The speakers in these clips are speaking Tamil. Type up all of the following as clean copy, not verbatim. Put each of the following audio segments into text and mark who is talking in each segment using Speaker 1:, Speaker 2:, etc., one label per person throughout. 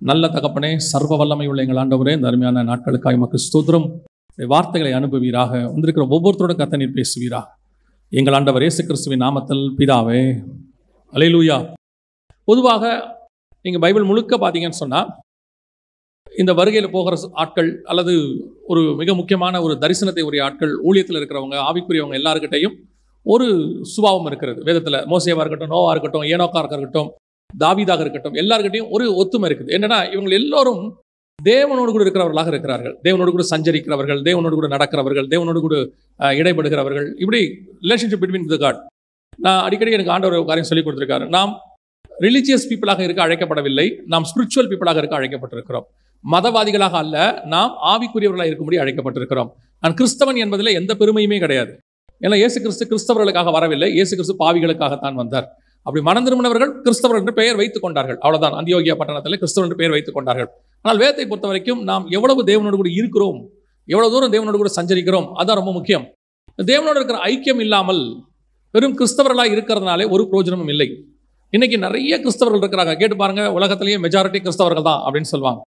Speaker 1: நல்ல தகப்பனே, சர்வ வல்லமை உள்ள எங்கள் ஆண்டவரே, இந்த அருமையான நாட்களுக்காக எமக்கு ஸ்தோத்திரம். வார்த்தைகளை அனுப்புவீராக. வந்திருக்கிற ஒவ்வொருத்தரோட கர்த்தர் நீர் பேசுவீராக. எங்கள் ஆண்டவர் இயேசு கிறிஸ்துவின் நாமத்தில் பிதாவே, அல்லேலூயா. பொதுவாக நீங்கள் பைபிள் முழுக்க பார்த்தீங்கன்னு சொன்னால், இந்த வருகையில் போகிற ஆட்கள் அல்லது ஒரு மிக முக்கியமான ஒரு தரிசனத்தை உரிய ஆட்கள், ஊழியத்தில் இருக்கிறவங்க, ஆவிக்குரியவங்க எல்லாருக்கிட்டையும் ஒரு சுபாவம் இருக்கிறது. வேதத்தில் மோசேவாக இருக்கட்டும், நோவா இருக்கட்டும், ஏனோக்கா இருக்கட்டும், தாவீதாக இருக்கட்டும், எல்லாருக்கிட்டையும் ஒரு ஒத்துமை இருக்குது. என்னன்னா, இவங்க எல்லோரும் தேவனோடு கூட இருக்கிறவர்களாக இருக்கிறார்கள். தேவனோடு கூட சஞ்சரிக்கிறவர்கள், தேவனோடு கூட நடக்கிறவர்கள், தேவனோடு கூட இடைப்படுகிறவர்கள். இப்படி ரிலேஷன்ஷிப் பிட்வீன் தி காட். நான் அடிக்கடி எனக்கு ஆண்டவர் ஒரு காரியம் சொல்லிக் கொடுத்துருக்காரு. நாம் ரிலிஜியஸ் பீப்புளாக இருக்க அழைக்கப்படவில்லை, நாம் ஸ்பிரிச்சுவல் பீப்புளாக இருக்க அழைக்கப்பட்டிருக்கிறோம். மதவாதிகளாக அல்ல, நாம் ஆவிக்குரியவர்களாக இருக்கும்படி அழைக்கப்பட்டிருக்கிறோம். நான் கிறிஸ்தவன் என்பதில் எந்த பெருமையுமே கிடையாது. ஏன்னா இயேசு கிறிஸ்து கிறிஸ்தவர்களுக்காக வரவில்லை, இயேசு கிறிஸ்து பாவிகளுக்காகத்தான் வந்தார். அப்படி மனம் திரும்பினவர்கள் கிறிஸ்தவர்கள் என்று பெயர் வைத்துக் கொண்டார்கள். அவ்வளவுதான். அந்தியோகியா பட்டணத்தில் கிறிஸ்தவன் என்று பெயர் வைத்துக் கொண்டார்கள். ஆனால் வேதத்தை பொறுத்த வரைக்கும் நாம் எவ்வளவு தேவனோடு கூட இருக்கிறோம், எவ்வளவு தூரம் தேவனோடு கூட சஞ்சரிக்கிறோம், அதுதான் ரொம்ப முக்கியம். தேவனோடு இருக்கிற ஐக்கியம் இல்லாமல் வெறும் கிறிஸ்தவர்களாக இருக்கிறதுனாலே ஒரு பிரயோஜனமும் இல்லை. இன்னைக்கு நிறைய கிறிஸ்தவர்கள் இருக்கிறாங்க. கேட்டு பாருங்க, உலகத்திலேயே மெஜாரிட்டி கிறிஸ்தவர்கள் தான் அப்படின்னு சொல்லுவாங்க.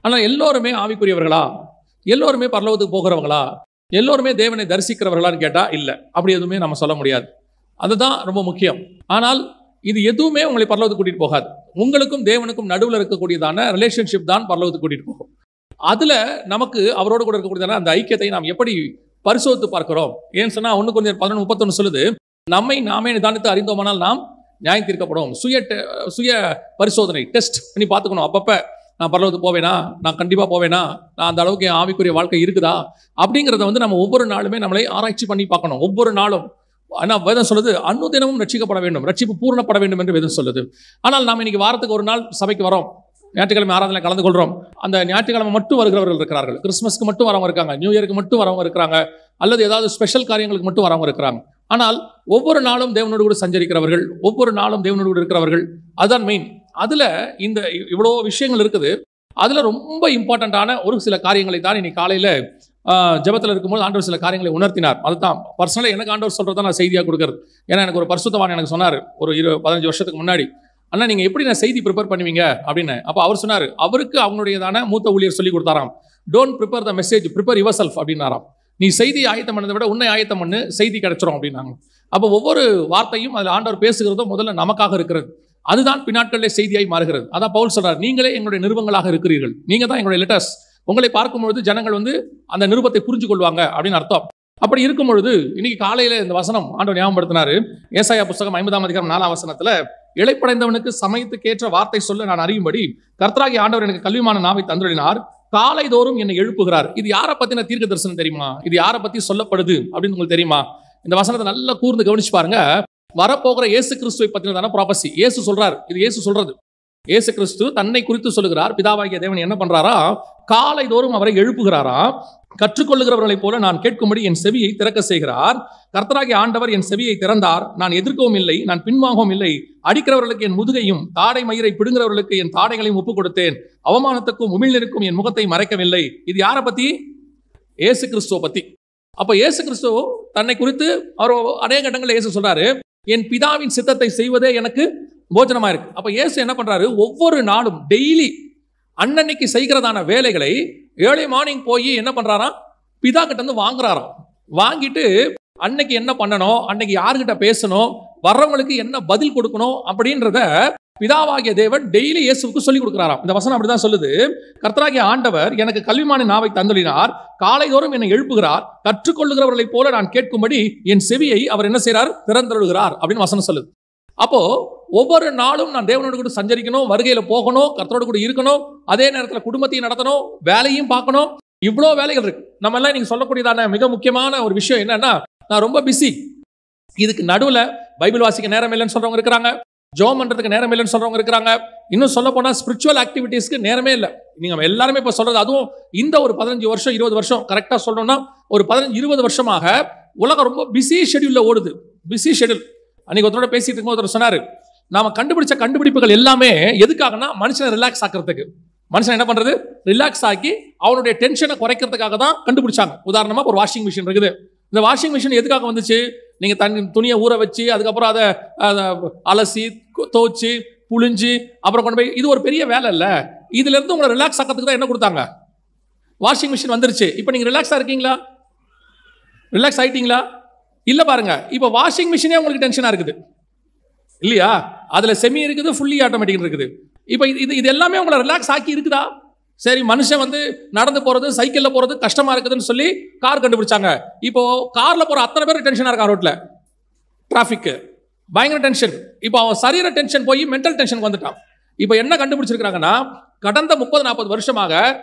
Speaker 1: ஆனால் எல்லோருமே ஆவிக்குரியவர்களா? எல்லோருமே பரலோகத்துக்கு போகிறவங்களா? எல்லோருமே தேவனை தரிசிக்கிறவர்களான்னு கேட்டால் இல்லை. அப்படி எதுவுமே நம்ம சொல்ல முடியாது. அதுதான் ரொம்ப முக்கியம். ஆனால் இது எதுவுமே உங்களை பரலோகத்துக்கு கூட்டிட்டு போகாது. உங்களுக்கும் தேவனுக்கும் நடுவில் இருக்கக்கூடியதான ரிலேஷன்ஷிப் தான் பரலோகத்துக்கு கூட்டிட்டு போகும். அதுல நமக்கு அவரோடு கூட இருக்கக்கூடியதான அந்த ஐக்கியத்தை நாம் எப்படி பரிசோதித்து பார்க்கிறோம்? ஏன்னு சொன்னா 1 Corinthians 11:31 சொல்லுது, நம்மை நாமே நிதானித்து அறிந்தோமானால் நாம் நியாயம் தீர்க்கப்படும். சுய பரிசோதனை டெஸ்ட் பண்ணி பார்த்துக்கணும். அப்பப்ப நான் பரலோகத்துக்கு போவேனா, நான் கண்டிப்பா போவேனா, நான் அந்த அளவுக்கு என் ஆவிக்குரிய வாழ்க்கை இருக்குதா அப்படிங்கிறத வந்து நம்ம ஒவ்வொரு நாளுமே நம்மளை ஆராய்ச்சி பண்ணி பார்க்கணும். ஒவ்வொரு நாளும். ஆனால் வேதம் சொல்லுது, அனுதினமும் ரட்சிக்கப்பட வேண்டும், ரட்சிப்பு பூர்ணப்பட வேண்டும் என்று வேதம் சொல்லுது. ஆனால் நாம் இன்னைக்கு வாரத்துக்கு ஒரு நாள் சபைக்கு வரோம், ஞாயிற்றுக்கிழமை ஆராதனை கலந்து கொள்கிறோம். அந்த ஞாயிற்றுக்கிழமை மட்டும் வருகிறவர்கள் இருக்கிறார்கள், கிறிஸ்மஸ்க்கு மட்டும் வரவங்க இருக்காங்க, நியூ இயருக்கு மட்டும் வரவங்க இருக்கிறாங்க, அல்லது ஏதாவது ஸ்பெஷல் காரியங்களுக்கு மட்டும் வரவங்க இருக்கிறாங்க. ஆனால் ஒவ்வொரு நாளும் தேவனோடு கூட சஞ்சரிக்கிறவர்கள், ஒவ்வொரு நாளும் தேவனோடு கூட இருக்கிறவர்கள், அதுதான் மெயின். அதுல இந்த இவ்வளோ விஷயங்கள் இருக்குது. அதுல ரொம்ப இம்பார்ட்டண்ட்டான ஒரு சில காரியங்களை தான் இன்னைக்கு காலையில ஜெபத்தில் இருக்கும்போது ஆண்டவர் சில காரியங்களை உணர்த்தினார். அதுதான் பர்சனலாக எனக்கு ஆண்டவர் சொல்றதை நான் செய்தியாக கொடுக்கறது. ஏன்னா எனக்கு ஒரு பரிசுத்தவான் எனக்கு சொன்னார் ஒரு 15 வருஷத்துக்கு முன்னாடி, அண்ணா நீங்கள் எப்படி நான் செய்தி ப்ரிப்பேர் பண்ணுவீங்க அப்படின்னு. அப்போ அவர் சொன்னார், அவருக்கு அவங்களுடையதான மூத்த ஊழியர் சொல்லி கொடுத்தாராம், don't prepare the message, prepare your self அப்படின்னாராம். நீ செய்தி ஆயத்தம் பண்ணதை விட உன்னை ஆயத்தம் பண்ணு, செய்தி கிடைச்சிரும் அப்படின்னாங்க. அப்போ ஒவ்வொரு வார்த்தையும் அதில் ஆண்டவர் பேசுகிறதும் முதல்ல நமக்காக இருக்கிறது. அதுதான் பின்னாட்களிலே செய்தியாய் மாறுகிறது. அதான் பவுல் சொல்றார், நீங்களே எங்களுடைய நிருபங்களாக இருக்கிறீர்கள், நீங்க தான் எங்களுடைய லெட்டர்ஸ். உங்களை பார்க்கும்பொழுது ஜனங்கள் வந்து அந்த நிருபத்தை புரிஞ்சு கொள்வாங்க அப்படின்னு அர்த்தம். அப்படி இருக்கும் பொழுது இன்னைக்கு காலையில இந்த வசனம் ஆண்டவர் ஞாபகப்படுத்தினாரு. ஏசாயா புஸ்தகம் 50:4 இளைப்படைந்தவனுக்கு சமயத்துக்கேற்ற வார்த்தை சொல்ல நான் அறியும்படி கர்த்தராகிய ஆண்டவர் எனக்கு கல்விமான நாவை தந்துள்ளினார், காலைதோறும் என்னை எழுப்புகிறார். இது யாரை பத்தின தீர்க்க தரிசனம் தெரியுமா? இது யாரை பத்தி சொல்லப்படுது அப்படின்னு உங்களுக்கு தெரியுமா? இந்த வசனத்தை நல்லா கூர்ந்து கவனிச்சு பாருங்க. வரப்போகிற இயேசு கிறிஸ்துவை பத்தினதான ப்ராபசி. இயேசு சொல்றார், இது இயேசு சொல்றது. இயேசு கிறிஸ்து தன்னை குறித்து சொல்லுகிறார். பிதாவாகிய தேவன் என்ன பண்றாரா, காலைதோறும் அவரை எழுப்புகிறாரா. கற்றுக்கொள்ளுகிறவர்களைப் போல நான் கேட்கும்படி என் செவியை திறக்க செய்கிறார். கர்த்தராகிய ஆண்டவர் என் செவியை திறந்தார், நான் எதிர்க்கவும் இல்லை, நான் பின்வாங்கவும் இல்லை. அடிக்கிறவர்களுக்கு என் முதுகையும் தாடை மயிரை பிடுங்கிறவர்களுக்கு என் தாடைகளையும் ஒப்புக் கொடுத்தேன். அவமானத்துக்கும் உமிழ்நீருக்கும் என் முகத்தை மறைக்கவில்லை. இது யாரை பத்தி? இயேசு கிறிஸ்துவ பத்தி. அப்ப இயேசு கிறிஸ்து தன்னை குறித்து அவர் அநேக இடங்களில் இயேசு சொல்றாரு, என் பிதாவின் சித்தத்தை செய்வதே எனக்கு போஜனமா இருக்கு. அப்ப இயேசு என்ன பண்றாரு, ஒவ்வொரு நாளும் டெய்லி அன்னன்னைக்கு செய்கிறதான வேலைகளை ஏர்லி மார்னிங் போய் என்ன பண்றாராம், பிதா கிட்ட இருந்து வாங்குறாராம். வாங்கிட்டு அன்னைக்கு என்ன பண்ணணும், அன்னைக்கு யாருக்கிட்ட பேசணும், வர்றவங்களுக்கு என்ன பதில் கொடுக்கணும் அப்படின்றத பிதாவாகிய தேவன் டெய்லி இயேசுவுக்கு சொல்லி கொடுக்கிறாராம். இந்த வசனம் அப்படிதான் சொல்லுது, கர்த்தராகிய ஆண்டவர் எனக்கு கல்விமான நாவை தந்துள்ளினார், காலைதோறும் என்னை எழுப்புகிறார், கற்றுக்கொள்ளுகிறவர்களைப் போல நான் கேட்கும்படி என் செவியை அவர் என்ன செய்றார், திறந்தருளுகிறார் அப்படின்னு வசனம் சொல்லுது. அப்போ ஒவ்வொரு நாளும் நான் தேவனோடு கூட சஞ்சரிக்கணும், வருகையில போகணும், கர்த்தரோடு கூட இருக்கணும், அதே நேரத்தில் குடும்பத்தையும் நடத்தணும், வேலையும் பார்க்கணும். இவ்வளோ வேலைகள் இருக்கு. நம்ம எல்லாம் நீங்க சொல்லக்கூடியதான மிக முக்கியமான ஒரு விஷயம் என்னன்னா, நான் ரொம்ப பிஸி, இதுக்கு நடுவில் பைபிள் வாசிக்க நேரம் இல்லைன்னு சொல்றவங்க இருக்கிறாங்க, ஜெபம் பண்றதுக்கு நேரம் இல்லைன்னு சொல்றவங்க இருக்கிறாங்க, இன்னும் சொல்ல போனா ஸ்பிரிச்சுவல் ஆக்டிவிட்டீஸ்க்கு நேரமே இல்லை. நீங்க எல்லாருமே இப்ப சொல்றது, அதுவும் இந்த ஒரு 15 வருஷம் 20 வருஷம் கரெக்டா சொல்லணும்னா ஒரு 15-20 வருஷமாக உலகம் ரொம்ப பிஸி ஷெட்யூல்ல ஓடுது. Busy schedule. அன்னைக்கு ஒருத்தரோட பேசிட்டு இருக்கும் ஒருத்தர் சொன்னாரு, நாம கண்டுபிடிச்ச கண்டுபிடிப்புகள் எல்லாமே எதுக்காகனா மனுஷனை ரிலாக்ஸ் ஆக்கிறதுக்கு. மனுஷன் என்ன பண்றது, ரிலாக்ஸ் ஆக்கி அவனுடைய டென்ஷனை குறைக்கிறதுக்காக தான் கண்டுபிடிச்சாங்க. உதாரணமா ஒரு வாஷிங் மிஷின் இருக்குது. இந்த வாஷிங் மிஷின் எதுக்காக வந்துச்சு? நீங்க துணியை ஊற வச்சு அதுக்கப்புறம் அதை அலசி துவைச்சு புழிஞ்சு அப்புறம் கொண்டு போய், இது ஒரு பெரிய வேலை இல்லை. இதுல இருந்து உங்களை ரிலாக்ஸ் ஆக்கிறதுக்கு தான் என்ன கொடுத்தாங்க? வாஷிங் மிஷின் வந்துருச்சு. இப்போ நீங்க ரிலாக்ஸா இருக்கீங்களா? ரிலாக்ஸ் ஆயிட்டீங்களா? இல்ல பாருங்க, இப்போ வாஷிங் மிஷினே உங்களுக்கு டென்ஷனா இருக்குது இல்லையா? அதுல செமி இருக்குது, ஃபுல்லி ஆட்டோமேட்டிக் இருக்குது. இப்போ இது எல்லாமே உங்களை ரிலாக்ஸ் ஆக்கி இருக்குதா? சரி, மனுஷன் வந்து நடந்து போறது, சைக்கிள்ல போறது கஷ்டமா இருக்குதுன்னு சொல்லி கார் கண்டுபிடிச்சாங்க. இப்போ கார்ல போற அத்தனை பேர் டென்ஷனா இருக்கா? ரோட்ல டிராபிக் பயங்கர டென்ஷன். இப்போ அவன் சரீர டென்ஷன் போய் மென்டல் டென்ஷன் வந்துட்டான். இப்போ என்ன கண்டுபிடிச்சிருக்காங்கன்னா, கடந்த 30-40 வருஷமாக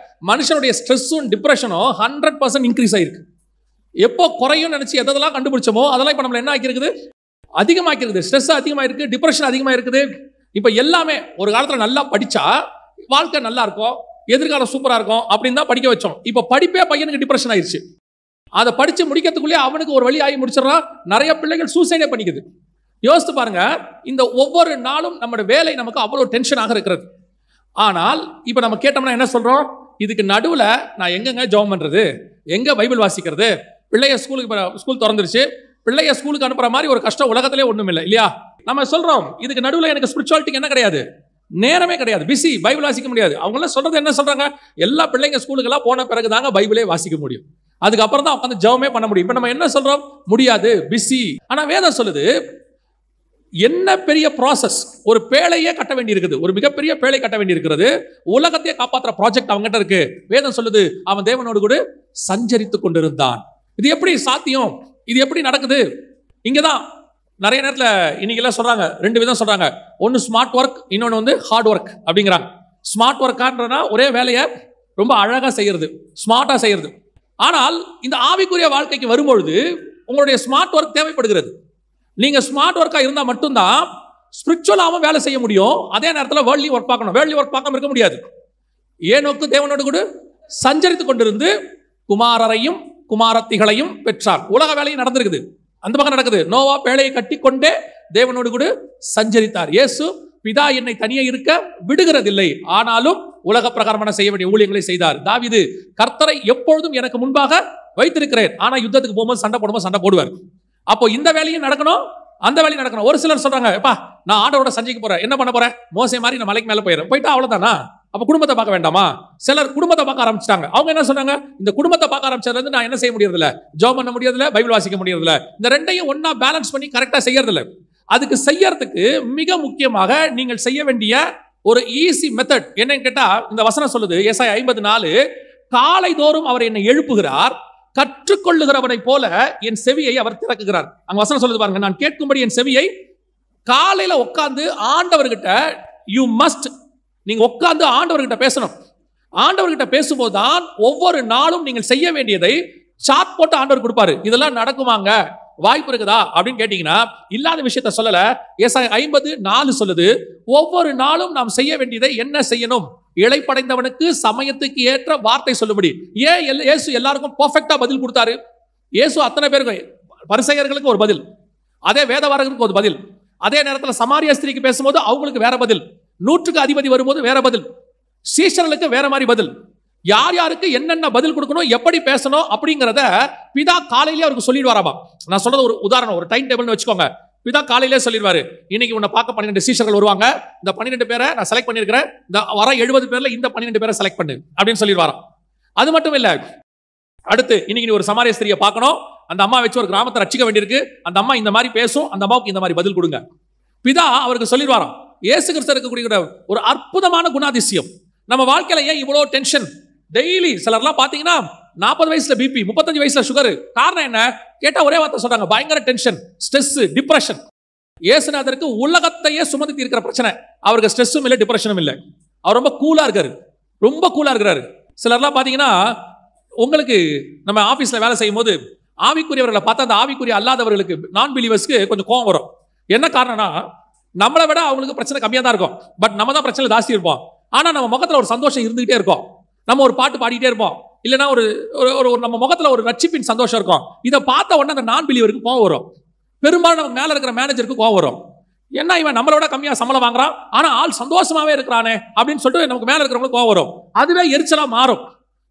Speaker 1: மனுஷனுடைய ஸ்ட்ரெஸ்ஸும் டிப்ரெஷனும் 100% இன்க்ரீஸ் ஆயிருக்கு. எப்போ குறையும் நினைச்சு எதெல்லாம் கண்டுபிடிச்சோமோ அதெல்லாம் இப்போ நம்மள என்ன ஆக்கிருக்குது? அதிகமாக்கிருக்குது. ஸ்ட்ரெஸ் அதிகமா இருக்கு, டிப்ரெஷன் அதிகமா இருக்குது. இப்போ எல்லாமே ஒரு காலத்துல நல்லா படிச்சா வாழ்க்கை நல்லா இருக்கும், எதிர்காலம் சூப்பரா இருக்கும் அப்படின்னு தான் படிக்க வச்சோம். இப்போ படிப்பே பையனுக்கு டிப்ரெஷன் ஆயிடுச்சு. அதை படிச்சு முடிக்கிறதுக்குள்ளே அவனுக்கு ஒரு வழி ஆகி முடிச்சிடறான். நிறைய பிள்ளைகள் சூசைடே பண்ணிக்குது. யோசித்து பாருங்க, இந்த ஒவ்வொரு நாளும் நம்மளோட வேலை நமக்கு அவ்வளவு டென்ஷனாக இருக்கிறது. ஆனால் இப்போ நம்ம கேட்டோம்னா என்ன சொல்றோம்? இதுக்கு நடுவில் நான் எங்கெங்க ஜெபம் பண்றது, எங்க பைபிள் வாசிக்கிறது, பிள்ளைய ஸ்கூல் திறந்துருச்சு, பிள்ளைய ஸ்கூலுக்கு அனுப்புற மாதிரி ஒரு கஷ்டம் உலகத்திலே ஒண்ணும் இல்லை இல்லையா? நம்ம சொல்றோம் இதுக்கு நடுவில் எனக்கு ஸ்பிரிச்சுவாலிட்டிக்கு என்ன கிடையாது, நேரமே கிடையாது, பிஸி, பைபிள் வாசிக்க முடியாது. அவங்களாம் சொல்றது என்ன சொல்றாங்க? எல்லா பிள்ளைங்க ஸ்கூலுக்கெல்லாம் போன பிறகு தாங்க பைபிளே வாசிக்க முடியும், அதுக்கப்புறம் தான் உட்காந்து ஜெபமே பண்ண முடியும். இப்போ நம்ம என்ன சொல்றோம்? முடியாது, பிஸி. ஆனா வேதம் சொல்லுது என்ன பெரிய ப்ராசஸ், ஒரு பேழையே கட்ட வேண்டி இருக்குது, ஒரு மிகப்பெரிய பேழை கட்ட வேண்டி இருக்கிறது, உலகத்தையே காப்பாற்றுற ப்ராஜெக்ட் அவங்ககிட்ட இருக்கு. வேதம் சொல்லுது அவன் தேவனோடு கூட சஞ்சரித்து கொண்டிருந்தான். இது எப்படி சாத்தியம்? இது எப்படி நடக்குது? இங்கதான் நிறைய நேரத்தில் இன்னைக்கு எல்லாம் சொல்றாங்க, ரெண்டு விதம் சொல்றாங்க. ஒன்னு ஸ்மார்ட் ஒர்க், இன்னொன்னு வந்து ஹார்ட் ஒர்க் அப்படிங்கிறாங்க. ஸ்மார்ட் ஒர்க்கான்றனா ஒரே வேலையை ரொம்ப அழகா செய்யறது, ஸ்மார்ட்டா செய்யறது. ஆனால் இந்த ஆவிக்குரிய வாழ்க்கைக்கு வரும்பொழுது உங்களுடைய ஸ்மார்ட் ஒர்க் தேவைப்படுகிறது. நீங்க ஸ்மார்ட் ஒர்க்கா இருந்தா மட்டும்தான் ஸ்பிரிச்சுவலாவும் வேலை செய்ய முடியும், அதே நேரத்தில் வேர்ல்ட்லி ஒர்க் பார்க்கணும். வேர்ல்ட்லி ஒர்க் பார்க்காம இருக்க முடியாது. ஏனோக்கு தேவனோடு கூட சஞ்சரித்து கொண்டிருந்து குமாரரையும் குமாரத்திகளையும் பெற்றார். உலக வேலையும் நடந்திருக்குது, அந்த பக்கம் நடக்குது. நோவா பேழையை கட்டி கொண்டே தேவனோடு கூட சஞ்சரித்தார். இயேசு பிதா என்னை தனியே இருக்க விடுகிறதில்லை, ஆனாலும் உலக பிரகாரமான செய்ய வேண்டிய ஊழியங்களை செய்தார். தாவீது கர்த்தரை எப்பொழுதும் எனக்கு முன்பாக வைத்திருக்கிறேன், ஆனா யுத்தத்துக்கு போகும்போது சண்டை போடும்போது சண்டை போடுவார். அப்போ இந்த வேலையும் நடக்கணும், அந்த வேலையும் நடக்கணும். ஒரு சிலர் சொல்றாங்க, எப்பா நான் ஆண்டவரோட சஞ்சரிக்க போறேன், என்ன பண்ண போறேன், மோசே மாதிரி நான் மலைக்கு மேல போயிடுறேன், போயிட்டா அவ்வளவுதானா? அப்ப குடும்பத்தை பார்க்க வேண்டாமா? சிலர் குடும்பத்தை பார்க்க ஆரம்பிச்சிட்டாங்க. அவங்க என்ன சொன்னாங்க? இந்த குடும்பத்தை பார்க்க ஆரம்பிச்சதுல இருந்து நான் என்ன செய்ய முடியறதில்ல, ஜெபம் பண்ண முடியறதில்ல, பைபிள் வாசிக்க முடியறதில்ல. இந்த ரெண்டையும் ஒன்னா பேலன்ஸ் பண்ணி கரெக்டா செய்யறதில்ல. அதுக்கு செய்யறதுக்கு மிக முக்கியமாக நீங்கள் செய்ய வேண்டிய ஒரு ஈஸி மெத்தட் என்னன்னு கேட்டா, இந்த வசனம் சொல்லுது, ஏசாயா 54, காலை தோறும் அவர் என்னை எழுப்புகிறார், கற்றுக்கொள்ளுகிறவனை போல என் செவியை அவர் திறக்குகிறார். அங்க வசனம் சொல்லுது பாருங்க, நான் கேட்கும்படி என் செவியை. காலையில உட்கார்ந்து ஆண்டவர்கிட்ட யூ மஸ்ட், நீங்க உட்கார்ந்து ஆண்டவர்கிட்ட பேசணும். ஆண்டவர்கிட்ட பேசும்போது தான் ஒவ்வொரு நாளும் நீங்கள் செய்ய வேண்டியதை சாட் போட்டு ஆண்டவர் கொடுப்பாரு. இதெல்லாம் நடக்குமாங்க, வாய்ப்பு இருக்குதா அப்படின்னு கேட்டீங்கன்னா, இல்லாத விஷயத்த சொல்லல. ஏசாயா 54 சொல்லுது, ஒவ்வொரு நாளும் நாம் செய்ய வேண்டியதை என்ன செய்யணும், இளைப்படைந்தவனுக்கு சமயத்துக்கு ஏற்ற வார்த்தை சொல்லும்படி. ஏன் இயேசு எல்லாருக்கும் பெர்ஃபெக்ட்டா பதில் கொடுத்தாரு? இயேசு அத்தனை பேருக்கு, பரிசேயர்களுக்கு ஒரு பதில், அதே வேதவாரர்களுக்கு ஒரு பதில், அதே நேரத்தில் சமாரிய ஸ்திரீக்கு பேசும்போது அவங்களுக்கு வேற பதில், 100க்கு அதிபதி வரும்போது வேற பதில், சீஷர்களுக்கு வேற மாதிரி பதில். யார் யாருக்கு என்னென்ன பதில் கொடுக்கணும், எப்படி பேசணும் அப்படிங்கிறத பிதா காலையிலே அவருக்கு சொல்லிடுவாராமா. நான் சொல்றது ஒரு உதாரணம், ஒரு டைம் டேபிள்னு வச்சுக்கோங்க. பிதா காலையிலே சொல்லிடுவாரு, இன்னைக்கு உன்னை பார்க்க 12 சீஷர்கள் வருவாங்க, இந்த 12 பேரை நான் செலக்ட் பண்ணியிருக்கிறேன், இந்த வர 70 பேர்ல இந்த 12 பேரை செலக்ட் பண்ணு அப்படின்னு சொல்லிடுவாராம். அது மட்டும் இல்ல, அடுத்து இன்னைக்கு நீ ஒரு சமாரிய ஸ்திரியை பார்க்கணும், அந்த அம்மா வச்சு ஒரு கிராமத்தை ரட்சிக்க வேண்டியிருக்கு, அந்த அம்மா இந்த மாதிரி பேசும், அந்த அம்மாவுக்கு இந்த மாதிரி பதில் கொடுங்க. பிதா அவருக்கு சொல்லிடுவாராம். இயேசு கிறிஸ்து இருக்கக்கூடிய ஒரு அற்புதமான குணாதிசயம். நம்ம வாழ்க்கையில ஏன் இவ்வளவு டென்ஷன்? டெய்லி சிலர்லாம் பாத்தீங்கன்னா 40 வயசுல பிபி, 35 வயசுல சுகர். காரணம் என்ன கேட்டா ஒரே வார்த்தை சொல்றாங்க, பயங்கர டென்ஷன், ஸ்ட்ரெஸ், டிப்ரெஷன். இயேசுநாதருக்கு உலகத்தையே சுமந்து தீர்க்கிற பிரச்சனை, அவருக்கு ஸ்ட்ரெஸ்ஸும் இல்லை, டிப்ரெஷனும் இல்லை. அவர் ரொம்ப கூலா இருக்காரு, ரொம்ப கூலா இருக்கிறாரு. சிலர்லாம் பாத்தீங்கன்னா, உங்களுக்கு நம்ம ஆபீஸ்ல வேலை செய்யும் போது ஆவிக்குரியவர்களை பார்த்தா அந்த ஆவிக்குரிய அல்லாதவர்களுக்கு, நான் பிலீவர்ஸ்க்கு கொஞ்சம் கோவம் வரும். என்ன காரணம்னா, நம்மளை விட அவங்களுக்கு பிரச்சனை கம்மியா தான் இருக்கும், பட் நம்ம தான் பிரச்சனை ஜாஸ்தி இருப்போம். ஆனா நம்ம முகத்துல ஒரு சந்தோஷம் இருந்துகிட்டே இருக்கும், நம்ம ஒரு பாட்டு பாடிட்டே இருப்போம், இல்லைன்னா ஒரு நம்ம முகத்துல ஒரு ரட்சிப்பின் சந்தோஷம் இருக்கும். இதை பார்த்த உடனே அந்த நான் பிலீவருக்கு கோவம் வரும். பெரும்பாலும் நமக்கு மேல இருக்கிற மேனேஜருக்கு கோவம் வரும். என்ன இவன் நம்மளோட கம்மியா சம்பளம் வாங்குறான், ஆனா ஆள் சந்தோஷமாவே இருக்கிறானே அப்படின்னு சொல்லிட்டு நமக்கு மேல இருக்கிறவங்களுக்கு கோவம் வரும். அதுவே எரிச்சலா மாறும்.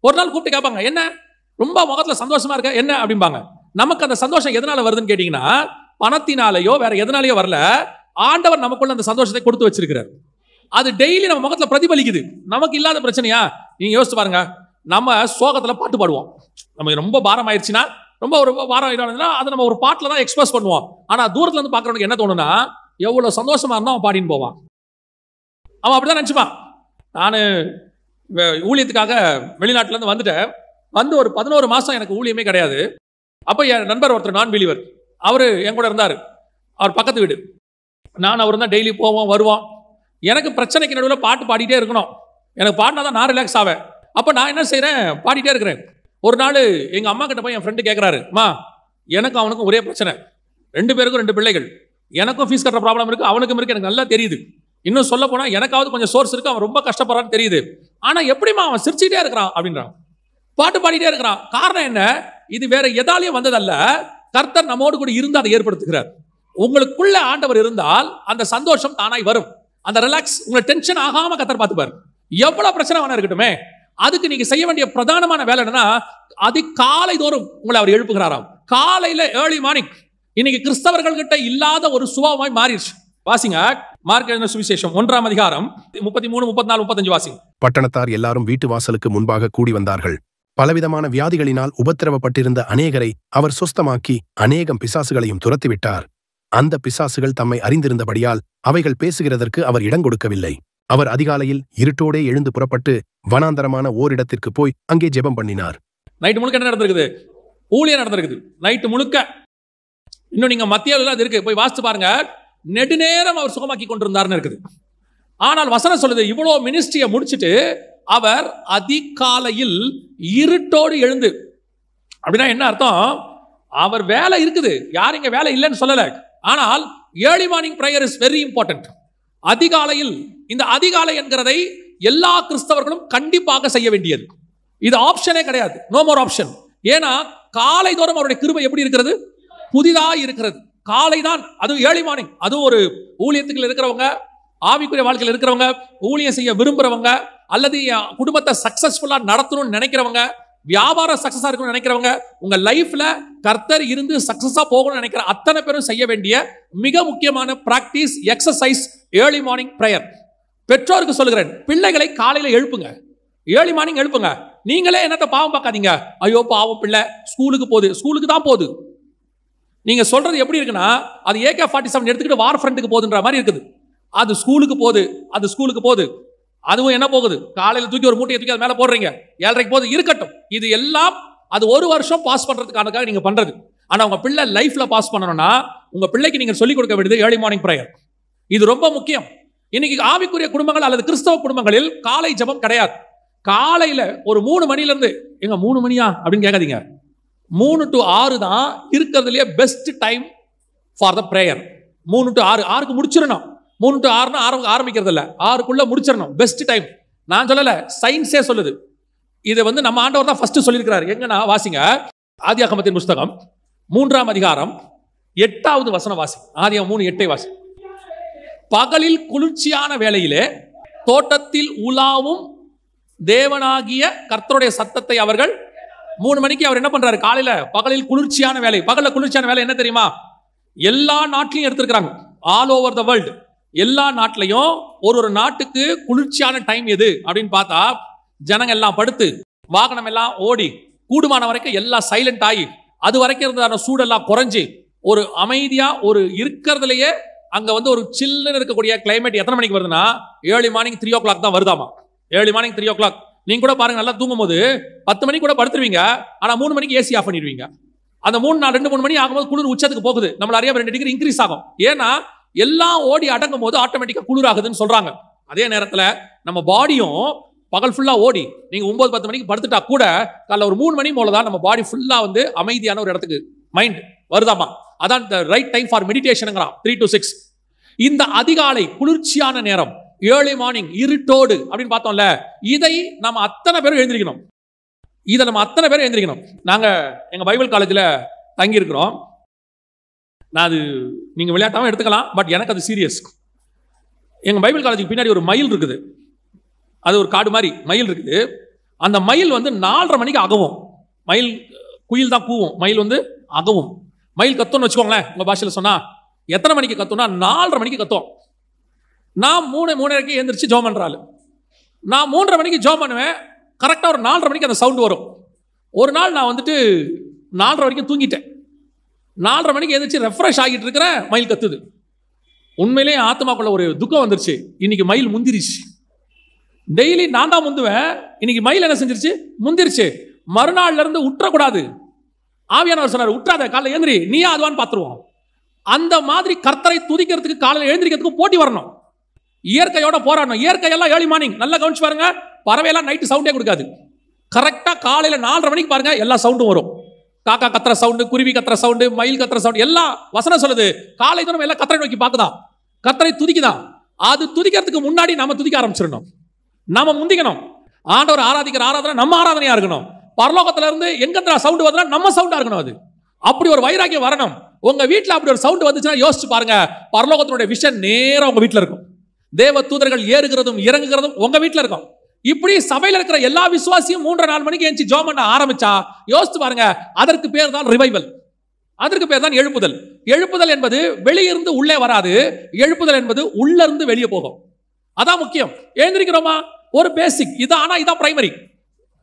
Speaker 1: ஒரு நாள் கூப்பிட்டு கேட்பாங்க, என்ன ரொம்ப முகத்துல சந்தோஷமா இருக்க என்ன அப்படிம்பாங்க. நமக்கு அந்த சந்தோஷம் எதனால வருதுன்னு கேட்டீங்கன்னா, பணத்தினாலேயோ வேற எதனாலேயோ வரல, ஆண்டவர் நமக்குள்ள அந்த சந்தோஷத்தை கொடுத்து வச்சிருக்கிறார். அது டெய்லி நம்ம முகத்துல பிரதிபலிக்குது. நமக்கு இல்லாத பிரச்சனையா? நீங்க யோசிச்சு பாருங்க. நம்ம சோகத்துல பாட்டு பாடுவோம். நமக்கு ரொம்ப பாரம் ஆயிடுச்சுன்னா, ரொம்ப ஒரு பாரம் ஆயிடுச்சுன்னா அதை நம்ம ஒரு பாட்டில் தான் எக்ஸ்பிரஸ் பண்ணுவோம். ஆனா தூரத்துல இருந்து பாக்குறவனுக்கு என்ன தோணுன்னா, எவ்வளவு சந்தோஷமா இருந்தா அவன் பாடின்னு போவான். அவன் அப்படிதான் நினைச்சுப்பான். நான் ஊழியத்துக்காக வெளிநாட்டுல இருந்து வந்துட்டேன். வந்து ஒரு 11 மாசம் எனக்கு ஊழியமே கிடையாது. அப்ப என் நண்பர் ஒருத்தர் நான் பிலீவர், அவரு என் கூட இருந்தாரு. அவர் பக்கத்து வீடு. நான் அவர் தான் டெய்லி போவோம் வருவோம். எனக்கு பிரச்சனைக்கு நடுவில் பாட்டு பாடிட்டே இருக்கணும். எனக்கு பாடினா தான் நான் ரிலாக்ஸ் ஆவேன். அப்போ நான் என்ன செய்கிறேன், பாடிட்டே இருக்கிறேன். ஒரு நாள் எங்கள் அம்மா கிட்ட போய் என் ஃப்ரெண்டு கேட்குறாரு, அம்மா எனக்கும் அவனுக்கும் ஒரே பிரச்சனை, 2 பேருக்கும் 2 பிள்ளைகள், எனக்கும் ஃபீஸ் கட்டுற ப்ராப்ளம் இருக்குது, அவனுக்கும் இருக்குது, எனக்கு நல்லா தெரியுது. இன்னும் சொல்ல போனால் எனக்காவது கொஞ்சம் சோர்ஸ் இருக்குது, அவன் ரொம்ப கஷ்டப்படுறான்னு தெரியுது. ஆனால் எப்படிமா அவன் சிரிச்சுட்டே இருக்கிறான் அப்படின்றான், பாட்டு பாடிட்டே இருக்கிறான். காரணம் என்ன? இது வேற எதாலையும் வந்ததல்ல, கர்த்தர் நம்மோடு கூட இருந்து அதை ஏற்படுத்துகிறார். உங்களுக்குள்ள ஆண்டவர் இருந்தால் அந்த சந்தோஷம் தானாய் வரும். அந்த ரிலாக்ஸ், உங்களை டென்ஷன் ஆகாம கர்த்தர் பார்த்துப்பார். எவ்வளவு பிரச்சனை வேணா இருக்கட்டுமே, அதுக்கு நீங்க செய்ய வேண்டிய பிரதானமான வேலை என்னன்னா, காலை தோறும் உங்களை அவர் எழுப்புகிறாராம். காலையில ஏர்லி மார்னிங். இன்னைக்கு கிறிஸ்தவர்கள் கிட்ட இல்லாத ஒரு சுபாவமாய் மாறிடுச்சு. வாசிங்க மார்க் எழுதின சுவிசேஷம் 1ஆம் அதிகாரம் 33, 34, 35 வாசிங்க.
Speaker 2: பட்டணத்தார் எல்லாரும் வீட்டு வாசலுக்கு முன்பாக கூடி வந்தார்கள். பலவிதமான வியாதிகளினால் உபத்திரவப்பட்டிருந்த அநேகரை அவர் சுஸ்தமாக்கி அநேகம் பிசாசுகளையும் துரத்திவிட்டார். அந்த பிசாசுகள் தம்மை அறிந்திருந்தபடியால் அவைகள் பேசுகிறதற்கு அவர் இடம் கொடுக்கவில்லை. அவர் அதிகாலையில் இருட்டோடே எழுந்து புறப்பட்டு வனாந்தரமான ஓரிடத்திற்கு போய் அங்கே ஜெபம் பண்ணினார்.
Speaker 1: நைட்டு முழுக்க என்ன நடந்திருக்குது? ஊழியம் நடந்திருக்குது நைட்டு முழுக்க. இன்னும் நீங்க மத்தியில அது இருக்கு, போய் வாசித்து பாருங்க. நெடுநேரம் அவர் சுகமாக்கி கொண்டிருந்தார்னு இருக்குது. ஆனால் வசனம் சொல்லுது, இவ்வளவு மினிஸ்ட்ரியை முடிச்சுட்டு அவர் அதிகாலையில் இருட்டோடு எழுந்து. அப்படின்னா என்ன அர்த்தம்? அவர் வேலை இருக்குது, யார் இங்க வேலை இல்லைன்னு சொல்லல. ஆனால் early morning prayer is very important. அதிகாலையில், இந்த அதிகாலை என்கிறதை எல்லா கிறிஸ்தவர்களும் கண்டிப்பாக செய்ய வேண்டியது. இது ஆப்ஷனே கிடையாது, நோ மோர் ஆப்ஷன். ஏன்னா காலை தோறும் அவருடைய கிருபை எப்படி இருக்கிறது? புதிதாக இருக்கிறது. காலை தான், அதுவும் ஏர்லி மார்னிங். அதுவும் ஒரு ஊழியத்துக்கு இருக்கிறவங்க, ஆவிக்குரிய வாழ்க்கையில் இருக்கிறவங்க, ஊழியம் செய்ய விரும்புறவங்க, அல்லது குடும்பத்தை சக்சஸ்ஃபுல்லா நடத்தணும்னு நினைக்கிறவங்க, வியாபாரம் சக்சஸா இருக்கணும்னு நினைக்கிறவங்க, உங்க லைஃப்ல கர்த்தர் இருந்து சக்சஸா போகணும்னு நினைக்கிற அத்தனை பேரும் செய்ய வேண்டிய மிக முக்கியமான practice, exercise early morning prayer. பெற்றோருக்கு சொல்லுகிறேன், பிள்ளைகளை காலையில எழுப்புங்க, ஏர்லி மார்னிங் எழுப்புங்க. நீங்களே என்னத்தை பாவம் பார்க்காதீங்க. ஐயோ பாவம் பிள்ளை ஸ்கூலுக்கு போகுது, ஸ்கூலுக்கு தான் போகுது. நீங்க சொல்றது எப்படி இருக்குன்னா, அது AK-47 எடுத்துக்கிட்டு வார் ஃப்ரண்ட்டுக்கு போகுதுன்ற மாதிரி இருக்குது. அது ஸ்கூலுக்கு போகுது, அது ஸ்கூலுக்கு போகுது. அதுவும் என்ன போகுது? காலையில் தூக்கி ஒரு மூட்டையை தூக்கி அது மேலே போடுறீங்க, 7:30 போகுது. இருக்கட்டும், இது எல்லாம் அது ஒரு வருஷம் பாஸ் பண்றதுக்காக நீங்க பண்றது. ஆனா உங்க பிள்ளை லைஃப்ல பாஸ் பண்ணணும்னா, உங்க பிள்ளைக்கு நீங்க சொல்லிக் கொடுக்க வேண்டியது ஏர்லி மார்னிங் பிரேயர். இது ரொம்ப முக்கியம். இன்னைக்கு ஆவிக்குரிய குடும்பங்கள் அல்லது கிறிஸ்தவ குடும்பங்களில் காலை ஜெபம் கிடையாது. காலையில ஒரு 3 மணில இருந்து, எங்க 3 மணியா அப்படின்னு கேட்காதீங்க, 3 to 6 தான் இருக்கிறதுலயே best time for the prayer. 3 to 6, 6க்கு முடிச்சிடணும். 3 to 6னா ஆரம்பிக்கிறது இல்லை, 6க்குள்ள முடிச்சிடணும், பெஸ்ட் டைம். நான் சொல்லல, சயின்ஸே சொல்லுது. இதை நம்ம ஆண்டவர் தான் ஃபர்ஸ்ட் சொல்லியிருக்கிறார். எங்கன்னா வாசிங்க, ஆதியாகமத்தின் புஸ்தகம் 3ஆம் அதிகாரம் 8வது வசனம் வாசி. ஆதியாகமம் 3:8 வாசி. பகலில் குளிர்ச்சியான வேளையிலே தோட்டத்தில் உலாவும் தேவனாகிய கர்த்தருடைய சத்தத்தை அவர்கள் 3 மணிக்கு அவர் என்ன பண்றாரு? காலையில பகலில் குளிர்ச்சியான வேலை. பகல்ல குளிர்ச்சியான வேலை என்ன தெரியுமா? எல்லா நாட்டிலையும் எடுத்திருக்கிறாங்க, ஆல் ஓவர் த வேர்ல்டு. எல்லா நாட்டிலையும் ஒரு நாட்டுக்கு குளிர்ச்சியான டைம் எது அப்படின்னு பார்த்தா, ஜனங்க எல்லாம் படுத்து, வாகனம் எல்லாம் ஓடி, கூடுமான வரைக்கும் எல்லாம் சைலண்ட் ஆகி, அது வரைக்கும் இருந்த சூடெல்லாம் குறைஞ்சி, ஒரு அமைதியா ஒரு இருக்கிறதுலயே அங்க ஒரு சில்லுன்னு இருக்கக்கூடிய கிளைமேட் எத்தனை மணிக்கு வருதுன்னா, ஏர்லி மார்னிங் 3 o'clock தான் வருதாமா. Early morning 3 o'clock. நீங்க கூட பாருங்க, நல்லா தூங்கும் போது 10 மணிக்கு கூட படுத்துருவீங்க, ஆனா 3 மணிக்கு ஏசி ஆஃப் பண்ணிடுவீங்க. அந்த 2-3 மணி ஆகும்போது குளிர் உச்சத்துக்கு போகுது, நம்மள அறியாம 2 டிகிரி இன்க்ரீஸ் ஆகும். ஏன்னா எல்லாம் ஓடி அடங்கும் போது ஆட்டோமேட்டிக்கா குளிர் ஆகுதுன்னு சொல்றாங்க. அதே நேரத்துல நம்ம பாடியும் பகல் ஃபுல்லா ஓடி, நீங்க 9-10 மணிக்கு படுத்துட்டா கூட காலைல ஒரு 3 மணி போலதான் நம்ம பாடி ஃபுல்லா அமைதியான ஒரு இடத்துக்கு மைண்ட் வருதாமா. அதான் ரைட் டைம் ஃபார் மெடிடேஷன்ங்கிறான், 3 to 6. இந்த அதிகாலை குளிர்ச்சியான நேரம், ஏர்லி மார்னிங் இருட்டோடு அப்படின்னு பார்த்தோம்ல, இதை நம்ம அத்தனை பேரும் எழுந்திருக்கணும். நாங்க எங்க பைபிள் காலேஜில் தங்கி இருக்கிறோம். நான் அது நீங்க விளையாட்டாவும் எடுத்துக்கலாம், பட் எனக்கு அது சீரியஸ். எங்க பைபிள் காலேஜுக்கு பின்னாடி ஒரு மயில் இருக்குது, அது ஒரு காடு மாதிரி மயில் இருக்குது. அந்த மயில் 4:30 மணிக்கு அகவும். மயில் குயில் தான் கூவும், மயில் அகவும். மயில் கத்தோன்னு வச்சுக்கோங்களேன், உங்க பாஷையில் சொன்னா எத்தனை மணிக்கு கத்தும்னா 4:30 மணிக்கு கத்தும். நான் 3:30 எழுந்திரிச்சு ஜோம் பண்றாள். நான் 3:30 மணிக்கு ஜோம் பண்ணுவேன். கரெக்டாக ஒரு 4:30 மணிக்கு அந்த சவுண்டு வரும். ஒரு நாள் நான் வந்துட்டு 4:30 வரைக்கும் தூங்கிட்டேன். 4:30 மணிக்கு எழுந்திரிச்சு ரெஃப்ரெஷ் ஆகிட்டு இருக்கிறேன், மயில் கத்துது. உண்மையிலேயே ஆத்மாக்குள்ள ஒரு துக்கம் வந்துருச்சு. இன்னைக்கு மயில் முந்திரிச்சு. டெய்லி நான் தான் முந்துவேன், இன்னைக்கு மயில் என்ன செஞ்சிருச்சு? முந்திருச்சு. மறுநாள்ல இருந்து உற்றக்கூடாது. ஆவியானவர் சொன்னார், உற்றாத, காலையில் எழுந்திரி, நீயா அதுவான்னு பார்த்துருவோம். அந்த மாதிரி கர்த்தரை துதிக்கிறதுக்கு காலையில் எழுந்திரிக்கிறதுக்கு போட்டி வரணும், இயற்கையோட போராடணும். இயற்கையெல்லாம் ஏர்லி மார்னிங் நல்லா கவனிச்சு பாருங்க, பறவையெல்லாம் நைட்டு சவுண்டே கொடுக்காது. கரெக்டாக காலையில் 4:30 மணிக்கு பாருங்க, எல்லா சவுண்டும் வரும். காக்கா கத்துற சவுண்டு, குருவி கத்துற சவுண்டு, மயில் கத்துற சவுண்டு, எல்லாம் வசனம் சொல்லுது. காலை தூரம் எல்லாம் கர்த்தரை நோக்கி பார்க்குதான், கர்த்தரை துதிக்குதான். அது துதிக்கிறதுக்கு முன்னாடி நம்ம துதிக்க ஆரம்பிச்சிடணும், நாம முந்திக்கணும். ஆண்டவர் ஆராதிக்கிற ஆராதனை நம்ம ஆராதனையா இருக்கணும். பரலோகத்துல இருந்து எங்க சவுண்ட் வருதுன்னா நம்ம சவுண்டா இருக்கணும். அது அப்படி ஒரு வைராக்கியம் வரணும். உங்க வீட்டில் அப்படி ஒரு சவுண்ட் வந்துச்சுன்னா யோசிச்சு பாருங்க, பரலோகத்தினுடைய விஷன் நேரம் உங்க வீட்டில் இருக்கும். தேவ தூதர்கள் ஏறுகிறதும் இறங்குகிறதும் உங்க வீட்டில் இருக்கும். இப்படி சபையில் இருக்கிற எல்லா விசுவாசியும் 3-4 மணிக்கு எழுந்து ஜெபம் பண்ண ஆரம்பிச்சா யோசிச்சு பாருங்க, அதற்கு பேர் தான் ரிவைவல், அதற்கு பேர் தான் எழுப்புதல். எழுப்புதல் என்பது வெளியிருந்து உள்ளே வராது, எழுப்புதல் என்பது உள்ள இருந்து வெளியே போகும். அதான் முக்கியம். எழுந்திருக்கிறோமா, ஒரு பேசிக் இதான். ஆனா இதான் பிரைமரி.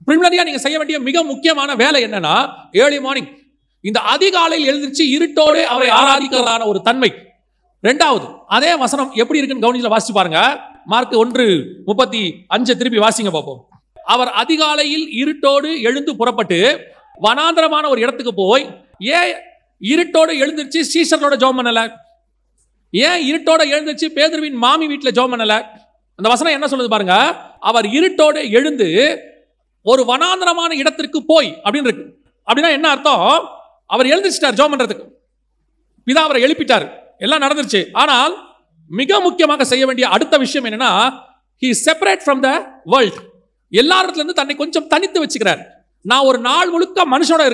Speaker 1: பிரிமினரியா நீங்க செய்ய வேண்டிய மிக முக்கியமான வேலை என்னன்னா, ஏர்லி மார்னிங், இந்த அதிகாலையில் எழுந்திருச்சு இருட்டோடு அவரை ஆராதிக்கிறதான ஒரு தன்மை. ரெண்டாவது, அதே வசனம் எப்படி இருக்குன்னு கவனிச்சு வாசிச்சு பாருங்க. மார்க் 1:35 திருப்பி வாசிங்க பார்ப்போம். அவர் அதிகாலையில் இருட்டோடு எழுந்து புறப்பட்டு வனாந்தரமான ஒரு இடத்துக்கு போய், ஏன் இருட்டோடு எழுந்திருச்சு சீஷர்களோட ஜெபம் பண்ணல? ஏன் இருட்டோட எழுந்திருச்சு பேதுருவின் மாமி வீட்டில் ஜெபம் பண்ணல? அந்த வசனம் என்ன சொல்லுது பாருங்க. அவர் இருட்டோடு எழுந்து ஒரு வனாந்தரமான இடத்திற்கு போய் அப்படின்னு இருக்கு. அப்படின்னா என்ன அர்த்தம்? அவர் எழுந்திருச்சிட்டார் ஜெபம் பண்றதுக்கு, பிதா அவரை எழுப்பிட்டார், எல்லாம் நடந்துருச்சு. ஆனால் மிக முக்கியமாக செய்ய வேண்டிய அடுத்த விஷயம் என்னன்னா, he separate from the world. எல்லா இடத்துல இருந்து தன்னை கொஞ்சம் தனித்து வச்சுக்கிறார். நான் ஒரு நாள் முழுக்க மனுஷனோட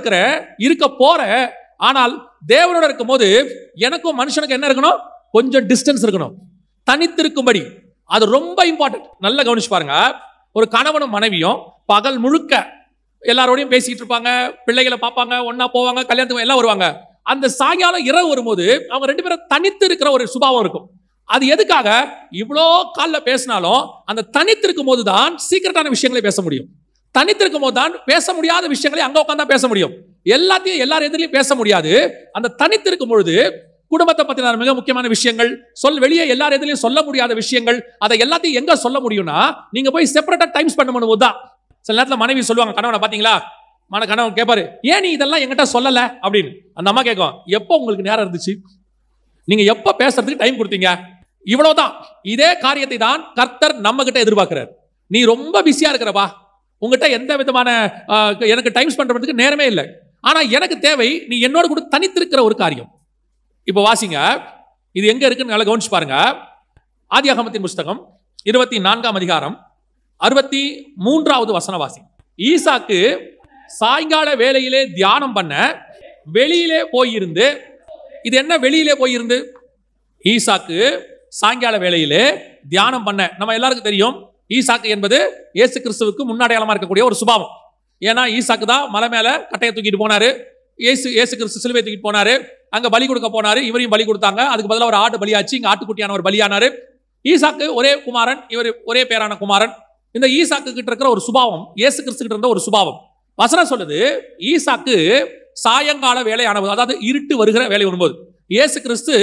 Speaker 1: இருக்க போறேன், ஆனால் தேவனோட இருக்கும் போது எனக்கும் மனுஷனுக்கு என்ன இருக்கணும்? கொஞ்சம் டிஸ்டன்ஸ் இருக்கணும், தனித்திருக்கும்படி. அது ரொம்ப இம்பார்ட்டன்ட். நல்லா கவனிச்சு பாருங்க. ஒரு கணவனும் மனைவியும் பகல் முழுக்க எல்லாரோடையும் பேசிட்டு இருப்பாங்க, பிள்ளைகளை பார்ப்பாங்க, ஒன்னா போவாங்க, கல்யாணத்துக்கு எல்லாம் வருவாங்க. அந்த சாயங்காலம் இரவு வரும்போது அவங்க 2 பேரும் தனித்து இருக்கிற ஒரு சுபாவம் இருக்கும். அது எதுக்காக? இவ்வளோ காலில் பேசினாலும் அந்த தனித்திருக்கும் போது தான் சீக்கிரட்டான விஷயங்களை பேச முடியும். தனித்திருக்கும் போது தான் பேச முடியாத விஷயங்களை அங்க உட்காந்து பேச முடியும். எல்லாத்தையும் எல்லார் எதிரிலையும் பேச முடியாது. அந்த தனித்திருக்கும் பொழுது குடும்பத்தை பத்தின மிக முக்கியமான விஷயங்கள், வெளியே எல்லார் எதிரிலையும் சொல்ல முடியாத விஷயங்கள், அதை எல்லாத்தையும் எங்க சொல்ல முடியும்னா, நீங்க போய் செப்பரேட்டா டைம் ஸ்பெண்ட் பண்ணும்போது தான். சில நேரத்தில் மனைவி சொல்லுவாங்க கணவனை, பாத்தீங்களா, கணவன் கேட்பாரு, ஏன் நீ இதெல்லாம் என்கிட்ட சொல்லல அப்படின்னு. அந்த அம்மா கேட்கும், எப்போ உங்களுக்கு நேரம் இருந்துச்சு? நீங்க எப்ப பேசுறதுக்கு டைம் கொடுத்தீங்க? இவ்வளவுதான். இதே காரியத்தை தான் கர்த்தர் நம்ம கிட்ட எதிர்பார்க்கிறார். நீ ரொம்ப பிஸியா இருக்கிறப்பா, உங்ககிட்ட எந்த விதமான எனக்கு டைம் ஸ்பெண்ட் பண்றதுக்கு நேரமே இல்லை. ஆனா எனக்கு தேவை நீ என்னோட கூட தனித்திருக்கிற ஒரு காரியம். இப்ப வாசிங்க, இது எங்க இருக்குன்னு நல்லா கவனிச்சு பாருங்க. ஆதியாகமத்தின் புஸ்தகம் 24ஆம் அதிகாரம் 63வது வசன வாசி. ஈசாக்கு சாயங்கால வேளையிலே தியானம் பண்ண வெளியிலே போயிருந்து. இது என்ன வெளியிலே போயிருந்து? ஈசாக்கு சாயங்கால வேளையிலே தியானம் பண்ண. நம்ம எல்லாருக்கும் தெரியும், ஈசாக்கு என்பது இயேசு கிறிஸ்துவுக்கு முன்னாடையாளமா இருக்கக்கூடிய ஒரு சுபாவம். ஏன்னா ஈசாக்கு தான் மலை மேல கட்டையை தூக்கிட்டு போனாரு, இயேசு கிறிஸ்து சிலுவை தூக்கிட்டு போனாரு, அங்க பலி கொடுக்க போனாரு, இவரையும் பலி கொடுத்தாங்க. அதுக்கு பதிலாக ஒரு ஆடு பலியாச்சு, இங்க ஆட்டுக்குட்டியானவர் பலியானாரு. ஈசாக்கு ஒரே குமாரன், இவர் ஒரே பேரான குமாரன். இந்த ஈசாக்கு கிட்ட இருக்கிற ஒரு சுபாவம் இயேசு கிறிஸ்து கிட்ட இருந்த ஒரு சுபாவம். வசனம் சொல்லுது, ஈசாக்கு சாயங்கால வேலையானது, அதாவது இருட்டு வருகிற வேலை வரும்போது, இயேசு கிறிஸ்து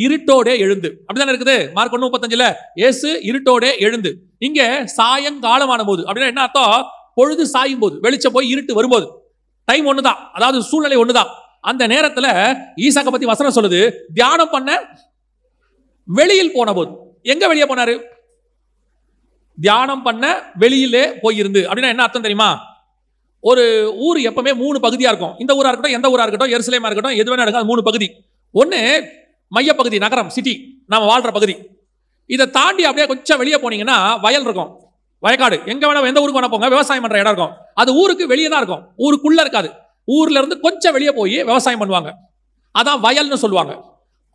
Speaker 1: இருட்டோடே எழுந்து. அப்படிதானே இருக்குது மார்க் 1:35. இயேசு இருட்டோடே எழுந்து. இங்க சாயங்காலமான போது அப்படின்னா என்ன அர்த்தம்? பொழுது சாயும் போது, வெளிச்சம் போய் இருட்டு வரும்போது. டைம் ஒண்ணுதான், அதாவது சூழ்நிலை ஒண்ணுதான். அந்த நேரத்துல ஈசாக்க பத்தி வசனம் சொல்லுது, தியானம் பண்ண வெளியில் போன போது. எங்க வெளியே போனாரு? தியானம் பண்ண வெளியிலே போயிருந்து. அப்படின்னா என்ன அர்த்தம் தெரியுமா? ஒரு ஊர் எப்பவுமே 3 பகுதியா இருக்கும். இந்த ஊரா இருக்கட்டும், எந்த ஊரா இருக்கட்டும், எருசலேமா இருக்கட்டும், எது வேணா இருக்கும், 3 பகுதி. ஒன்னு மையப்பகுதி, நகரம், சிட்டி, நாம வாழ்ற பகுதி. இதை தாண்டி அப்படியே கொஞ்சம் வெளியே போனீங்கன்னா வயல் இருக்கும், வயக்காடு. எங்க வேணா எந்த ஊருக்கு வேணா போங்க, விவசாயம் பண்ற இடம் இருக்கும். அது ஊருக்கு வெளியே தான் இருக்கும், ஊருக்குள்ள இருக்காது. ஊர்ல இருந்து கொஞ்சம் வெளியே போய் விவசாயம் பண்ணுவாங்க, அதான் வயல்னு சொல்லுவாங்க.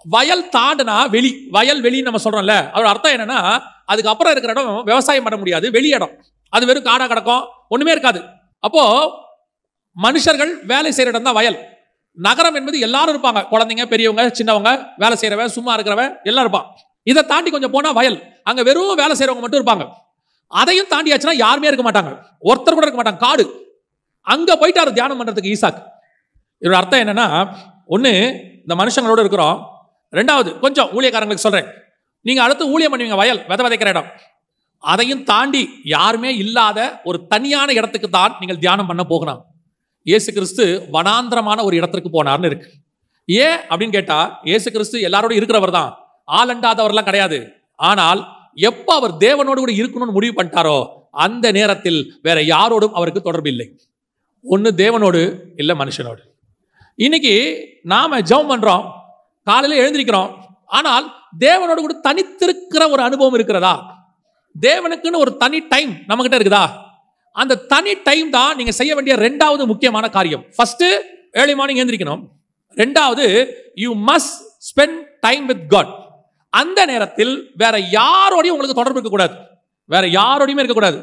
Speaker 1: வயல் தாண்டுனா வெளி, வயல் வெளின்னு நம்ம சொல்றோம்ல, அதோட அர்த்தம் என்னன்னா அதுக்கப்புறம் இருக்கிற இடம் விவசாயம் பண்ண முடியாது, வெளி இடம். அது வெறும் காடா கிடக்கும், ஒண்ணுமே இருக்காது. அப்போ மனுஷர்கள் வேலை செய்யற இடம் தான் வயல். நகரம் என்பது எல்லாரும் இருப்பாங்க, குழந்தைங்க, பெரியவங்க, சின்னவங்க, வேலை செய்யறவன், சும்மா இருக்கிறவன் எல்லாம் இருப்பான். இதை தாண்டி கொஞ்சம் போனா வயல், அங்க வெறும் வேலை செய்யறவங்க மட்டும் இருப்பாங்க. அதையும் தாண்டியாச்சுன்னா யாருமே இருக்க மாட்டாங்க, ஒருத்தர் கூட இருக்க மாட்டாங்க, காடு. அங்க போயிட்டாரு தியானம் பண்றதுக்கு ஈசாக். இதோட அர்த்தம் என்னன்னா, ஒண்ணு இந்த மனுஷங்களோட இருக்கிறோம், ரெண்டாவது கொஞ்சம் ஊழியக்காரங்களுக்கு சொல்றேன், நீங்க அடுத்து ஊழியம் பண்ணுவீங்க, வயல் விதை விதைக்கிற இடம், அதையும் தாண்டி யாருமே இல்லாத ஒரு தனியான இடத்துக்கு தான் நீங்கள் தியானம் பண்ண போகணும். இயேசு கிறிஸ்து வனாந்திரமான ஒரு இடத்திற்கு போனார்னு இருக்கு. ஏன் அப்படின்னு கேட்டா, இயேசு கிறிஸ்து எல்லாரோடும் இருக்கிறவர் தான், ஆளண்டாதவர்லாம் கிடையாது. ஆனால் எப்ப அவர் தேவனோடு கூட இருக்கணும்னு முடிவு பண்ணிட்டாரோ அந்த நேரத்தில் வேற யாரோடும் அவருக்கு தொடர்பு இல்லை. ஒன்னு தேவனோடு, இல்ல மனுஷனோடு. இன்னைக்கு நாம ஜெபம் பண்றோம், காலையில எழுந்திருக்கிறோம், ஆனால் தேவனோடு கூட தனித்திருக்கிற ஒரு அனுபவம் இருக்கிறதா? தேவனுக்குன்னு ஒரு தனி டைம் நம்ம கிட்ட இருக்குதா? அந்த தனி டைம் தான் நீங்க செய்ய வேண்டிய ரெண்டாவது முக்கியமான காரியம். ஃபர்ஸ்ட் ஏர்லி மார்னிங் எழுந்திரிக்கணும், ரெண்டாவது you must spend time with God. அந்த நேரத்தில் வேற யாரோடையும் உங்களுக்கு தொடர்பு இருக்கக்கூடாது, வேற யாரோடையுமே இருக்கக்கூடாது.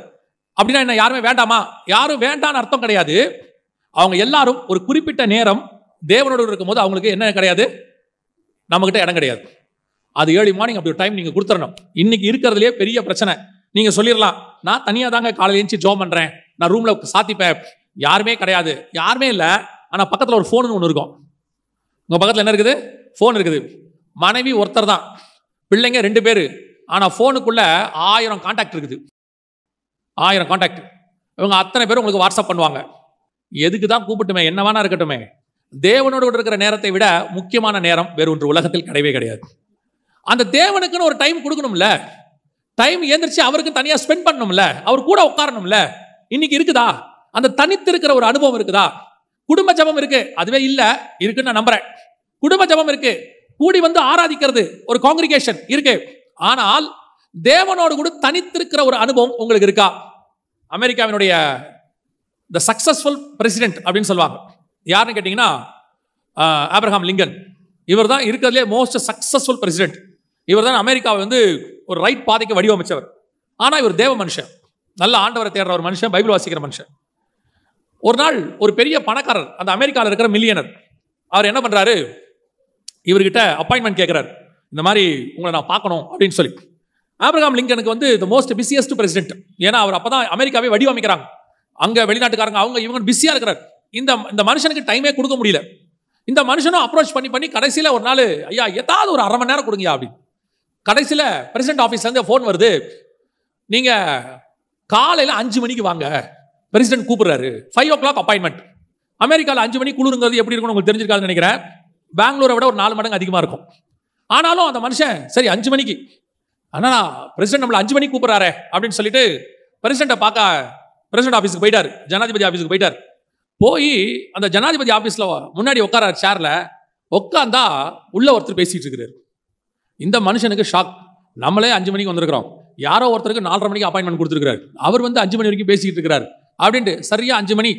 Speaker 1: அப்படின்னா என்ன, யாருமே வேண்டாமா? யாரும் வேண்டான்னு அர்த்தம் கிடையாது. அவங்க எல்லாரும் ஒரு குறிப்பிட்ட நேரம் தேவனோடு இருக்கும்போது அவங்களுக்கு என்ன கிடையாது, நம்மகிட்ட இடம் கிடையாது. அது ஏர்லி மார்னிங் அப்படி ஒரு டைம் நீங்க கொடுத்துடணும். இன்னைக்கு இருக்கிறதுலே பெரிய பிரச்சனை, நீங்க சொல்லிடலாம், நான் தனியா தாங்க காலையில எழுந்து ஜெபம் பண்றேன், நான் ரூம்ல சாத்திப்பேன், யாருமே கிடையாது, யாருமே இல்லை, ஆனா பக்கத்துல ஒரு போன் ஒன்று இருக்கும். உங்க பக்கத்துல என்ன இருக்குது? போன் இருக்குது. மனைவி ஒருத்தர் தான், பிள்ளைங்க 2 பேரு, ஆனா போனுக்குள்ள 1000 கான்டாக்ட் இருக்குது, 1000 கான்டாக்ட். இவங்க அத்தனை பேரும் உங்களுக்கு வாட்ஸ்அப் பண்ணுவாங்க. எதுக்கு தான் கூப்பிட்டுமே, என்ன வேணா இருக்கட்டுமே. தேவனோடு இருக்கிற நேரத்தை விட முக்கியமான நேரம் வேறு ஒன்று உலகத்தில் கிடையவே கிடையாது. அந்த தேவனுக்குன்னு ஒரு டைம் கொடுக்கணும்ல, டைம் ஏந்திரிச்சு அவருக்கு தனியா ஸ்பெண்ட் பண்ணணும்ல, அவர் கூட உட்காரணும்ல. இன்னைக்கு இருக்குதா? அந்த தனித்திருக்கிற ஒரு அனுபவம் இருக்குதா? குடும்ப ஜெபம் இருக்கு, அதுவே இல்ல, இருக்குன்னு நான் நம்புறேன். குடும்ப ஜெபம் இருக்கு, கூடி வந்து ஆராதிக்கிறது ஒரு காங்கிரிகேஷன் இருக்கு, ஆனால் தேவனோடு கூட தனித்திருக்கிற ஒரு அனுபவம் உங்களுக்கு இருக்கா? அமெரிக்காவினுடைய த சக்சஸ்ஃபுல் பிரசிடென்ட் அப்படின்னு சொல்லுவாங்க, யாருன்னு கேட்டீங்கன்னா ஆப்ரஹாம் லிங்கன். இவர் தான் இருக்கிறதுலே மோஸ்ட் சக்சஸ்ஃபுல் பிரசிடென்ட். இவர் தான் அமெரிக்காவை வந்து ஒரு ரைட் பாதைக்கு வடிவமைச்சவர். ஆனால் இவர் தேவ மனுஷன், நல்ல ஆண்டவரை தேடுற ஒரு மனுஷன், பைபிள் வாசிக்கிற மனுஷன். ஒரு நாள் ஒரு பெரிய பணக்காரர், அந்த அமெரிக்காவில் இருக்கிற மில்லியனர், அவர் என்ன பண்றாரு, இவர்கிட்ட அப்பாயின்மெண்ட் கேட்கிறார், இந்த மாதிரி உங்களை நான் பார்க்கணும் அப்படின்னு சொல்லி. ஆப்ரஹாம் லிங்கனுக்கு வந்து த மோஸ்ட் பிஸியஸ்ட் பிரசிடென்ட், ஏன்னா அவர் அப்பதான் அமெரிக்காவே வடிவமைக்கிறாங்க. அங்க வெளிநாட்டுக்காரங்க அவங்க இவங்க பிஸியா இருக்கிறார். இந்த மனுஷனுக்கு டைமே கொடுக்க முடியல. இந்த மனுஷனும் அப்ரோச் பண்ணி கடைசியில ஒரு நாள், ஐயா ஏதாவது ஒரு 1/2 மணி நேரம் கொடுங்க அப்படின்னு. கடைசியில பிரசிடென்ட் ஆஃபீஸ்ல இருந்து ஃபோன் வருது, நீங்க காலையில 5 மணிக்கு வாங்க, பிரசிடென்ட் கூப்பிடுறாரு, 5 o'clock அப்பாயின்மெண்ட். அமெரிக்காவில் 5 மணிக்கு குளிருங்கிறது எப்படி இருக்கும்னு உங்களுக்கு தெரிஞ்சிருக்காதுன்னு நினைக்கிறேன். பெங்களூரை விட ஒரு 4 மடங்கு அதிகமா இருக்கும். ஆனாலும் அந்த மனுஷன் சரி 5 மணிக்கு, ஆனா பிரசிடென்ட் நம்மள 5 மணிக்கு கூப்பிடுறாரு அப்படின்னு சொல்லிட்டு பிரசிடென்ட்டை பார்க்க பிரசிடென்ட் ஆஃபீஸுக்கு போயிட்டாரு, ஜனாதிபதி ஆஃபீஸுக்கு போயிட்டார். போய் அந்த ஜனாதிபதி ஆஃபீஸில் முன்னாடி உட்கார சேர்ல உட்காந்தா உள்ள ஒருத்தர் பேசிட்டு இருக்கிறார். இந்த மனுஷனுக்கு ஷாக், நம்மளே 5 மணிக்கு வந்திருக்கிறோம், யாரோ ஒருத்தருக்கு 4:30 மணிக்கு அப்பாயின்மெண்ட் கொடுத்துருக்காரு, அவர் வந்து 5 மணி வரைக்கும் பேசிக்கிட்டு இருக்கிறார் அப்படின்ட்டு. சரியா 5 மணி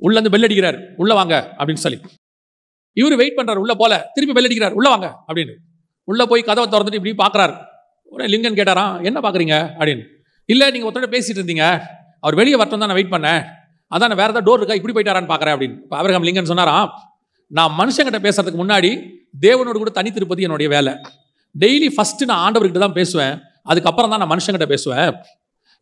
Speaker 1: உள்ள இருந்து பெல் அடிக்கிறார், உள்ள வாங்க அப்படின்னு சொல்லி. இவர் வெயிட் பண்றாரு, உள்ள போல, திருப்பி பெல் அடிக்கிறார், உள்ள வாங்க அப்படின்னு. உள்ள போய் கதவை திறந்துட்டு இப்படி பாக்குறாரு. உடனே லிங்கன் கேட்டாராம், என்ன பாக்குறீங்க அப்படின்னு. இல்ல நீங்க ஒருத்தர் பேசிட்டு இருந்தீங்க, அவர் வெளியே வரட்டும் தான் நான் வெயிட் பண்ணேன், அதான் வேற ஏதாவது டோர் இருக்கா, இப்படி போயிட்டாரான்னு பாக்குறேன் அப்படின்னு. ஆபிரகாம் லிங்கன் சொன்னாராம், நான் மனுஷங்கிட்ட பேசுறதுக்கு முன்னாடி தேவனோடு கூட தனித்திருப்பது என்னுடைய வேலை. டெய்லி ஃபர்ஸ்ட் நான் ஆண்டவர்கிட்ட தான் பேசுவேன், அதுக்கப்புறம் தான் நான் மனுஷங்கிட்ட பேசுவேன்.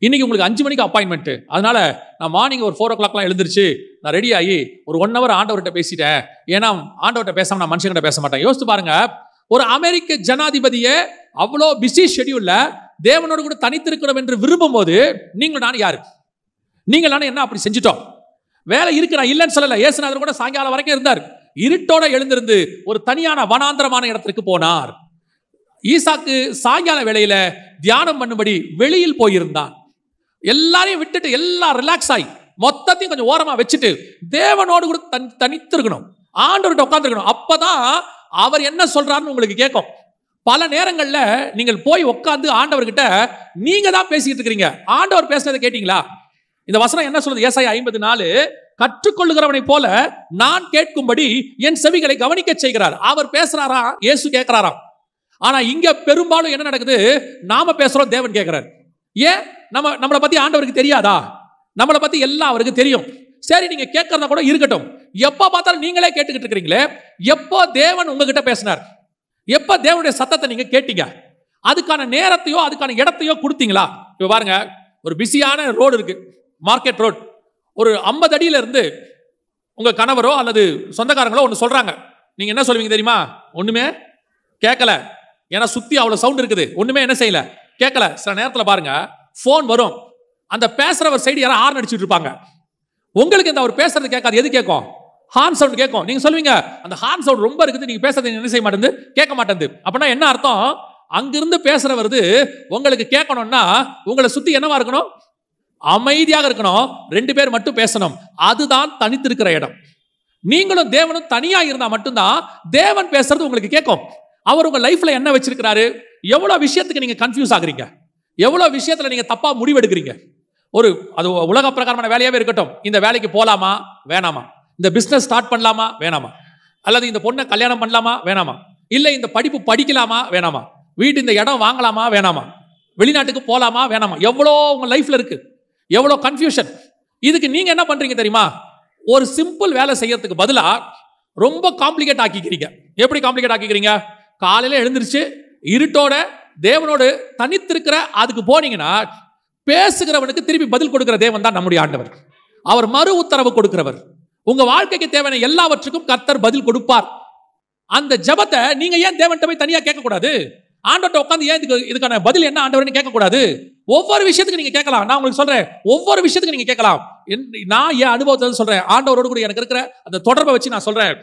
Speaker 1: இன்னைக்கு உங்களுக்கு 5 மணிக்கு அப்பாயின்மெண்ட், அதனால நான் மார்னிங் ஒரு 4 o'clockலாம் எழுந்திருச்சு நான் ரெடி ஆகி ஒரு 1 hour ஆண்டவர்கிட்ட பேசிட்டேன். ஏன்னா ஆண்டவர்கிட்ட பேசாம நான் மனுஷங்கிட்ட பேச மாட்டேன். யோசித்து பாருங்க, ஒரு அமெரிக்க ஜனாதிபதியே அவ்வளோ பிஸி ஷெட்யூல்ல தேவனோடு கூட தனித்திருக்கணும் என்று விரும்பும் போது நீங்கள் நான் யாரு? நீங்கள் நானும் என்ன அப்படி செஞ்சுட்டோம்? வேலை இருக்கு, நான் இல்லைன்னு சொல்லல. இயேசுநாதர் கூட சாயங்காலம் வரைக்கும் இருந்தார், இருட்டோட எழுந்திருந்து ஒரு தனியான வனாந்திரமான இடத்திற்கு போனார். ஈசாக்கு சாயங்கால வேளையில தியானம் பண்ணும்படி வெளியில் போயிருந்தான். எல்லாரையும் விட்டுட்டு எல்லாம் ரிலாக்ஸ் ஆகி மொத்தத்தையும் கொஞ்சம் ஓரமா வச்சுட்டு தேவனோடு கூட தனித்திருக்கணும், ஆண்டவர்கிட்ட உட்கார்ந்துருக்கணும். அப்பதான் அவர் என்ன சொல்றாருன்னு உங்களுக்கு கேட்கும். பல நேரங்கள்ல நீங்கள் போய் உட்கார்ந்து ஆண்டவர்கிட்ட நீங்க தான் பேசிட்டு இருக்கிறீங்க, ஆண்டவர் பேசுனதை கேட்டீங்களா? இந்த வசனம் என்ன சொல்றது? ஏசாயா 54, கற்றுக்கொள்ளுகிறவனை போல நான் கேட்கும்படி என் செவிகளை கவனிக்க செய்கிறார். அவர் பேசுறாரா, இயேசு கேட்கிறாராம். ஆனா இங்க பெரும்பாலும் என்ன நடக்குது, நாம பேசுறோம், தேவன் கேட்கிறார். ஏன்? நம்மளை பத்தி ஆண்டவருக்கு தெரியாதா? நம்மளை பத்தி எல்லாம் அவருக்கு தெரியும். சரி, நீங்க கேட்கறதா கூட இருக்கட்டும், எப்ப பார்த்தாலும் நீங்களே கேட்டுக்கிட்டு இருக்கிறீங்களே, எப்போ தேவன் உங்ககிட்ட பேசினார்? எப்ப தேவனுடைய சத்தத்தை நீங்க கேட்டீங்க? அதுக்கான நேரத்தையோ அதுக்கான இடத்தையோ கொடுத்தீங்களா? இப்போ பாருங்க, ஒரு பிஸியான ரோடு இருக்கு, மார்க்கெட் ரோடு. ஒரு 50 அடியில இருந்து உங்க கணவரோ அல்லது சொந்தக்காரங்களோ ஒன்று சொல்றாங்க. நீங்க என்ன சொல்லுவீங்க தெரியுமா? ஒண்ணுமே கேட்கல. ஏன்னா சுத்தி அவ்வளவு சவுண்ட் இருக்குது, ஒண்ணுமே என்ன செய்யல, கேட்கல. சில நேரத்தில் பாருங்க, போன் வரும், அந்த பேசுறவர் சைடு யாரும் ஹார்ன் அடிச்சுட்டு இருப்பாங்க. உங்களுக்கு இந்த அவர் பேசுறது கேட்காது, எது கேட்கும்? ஹார்ன் சவுண்ட் கேட்கும். நீங்க சொல்லுவீங்க, அந்த ஹார்ன் சவுண்ட் ரொம்ப இருக்குது, நீங்க பேசுறது என்ன செய்ய மாட்டேங்குது, கேட்க மாட்டேங்குது. அப்படின்னா என்ன அர்த்தம்? அங்கிருந்து பேசுற வருது, உங்களுக்கு கேட்கணும்னா உங்களை சுத்தி என்னவா இருக்கணும்? அமைதியாக இருக்கணும். 2 பேர் மட்டும் பேசணும். அதுதான் தனித்திருக்கிற இடம். நீங்களும் தேவனும் தனியா இருந்தா மட்டும்தான் தேவன் பேசுறது உங்களுக்கு கேட்கும். அவர் உங்க லைஃப்ல என்ன வச்சிருக்கிறாரு, எவ்வளவு விஷயத்துக்கு நீங்க கன்ஃபியூஸ் ஆகுறீங்க, எவ்வளவு விஷயத்துல நீங்க தப்பா முடிவெடுக்கிறீங்க. ஒரு அது உலக பிரகாரமான வேலையாவே இருக்கட்டும், இந்த வேலைக்கு போலாமா வேணாமா, இந்த பிசினஸ் ஸ்டார்ட் பண்ணலாமா வேணாமா, அல்லது இந்த பொண்ணை கல்யாணம் பண்ணலாமா வேணாமா, இல்ல இந்த படிப்பு படிக்கலாமா வேணாமா, வீட்டு இந்த இடம் வாங்கலாமா வேணாமா, வெளிநாட்டுக்கு போலாமா வேணாமா, எவ்வளோ உங்க லைஃப்ல இருக்கு, எவ்வளோ கன்ஃபியூஷன். இதுக்கு நீங்க என்ன பண்றீங்க தெரியுமா? ஒரு சிம்பிள் வேலை செய்யறதுக்கு பதிலா ரொம்ப காம்ப்ளிகேட் ஆக்கிக்கிறீங்க. எப்படி காம்ப்ளிகேட் ஆக்கிக்கிறீங்க? காலையில எழுந்திருச்சு இருட்டோட தேவனோடு தனித்திருக்கிற அதுக்கு போனீங்கன்னா, பேசுகிறவனுக்கு திருப்பி பதில் கொடுக்கிற தேவன் தான் நம்முடைய ஆண்டவர். அவர் மறு உத்தரவு கொடுக்கிறவர். உங்க வாழ்க்கைக்கு தேவையான எல்லாவற்றுக்கும் கர்த்தர் பதில் கொடுப்பார். அந்த ஜெபத்தை நீங்க ஏன் தேவன்கிட்ட போய் தனியா கேட்க கூடாது? ஆண்டவர்கிட்ட உட்கார்ந்து ஏன் இதுக்கான பதில் என்ன ஆண்டவர்னு கேட்க கூடாது? ஒவ்வொரு விஷயத்துக்கு நீங்க கேட்கலாம். நான் உங்களுக்கு சொல்றேன், ஒவ்வொரு விஷயத்துக்கு நீங்க கேட்கலாம். நான் என் அனுபவத்தை சொல்றேன், ஆண்டவரோடு கூட எனக்கு இருக்கிற அந்த தொடர்பை வச்சு நான் சொல்றேன்.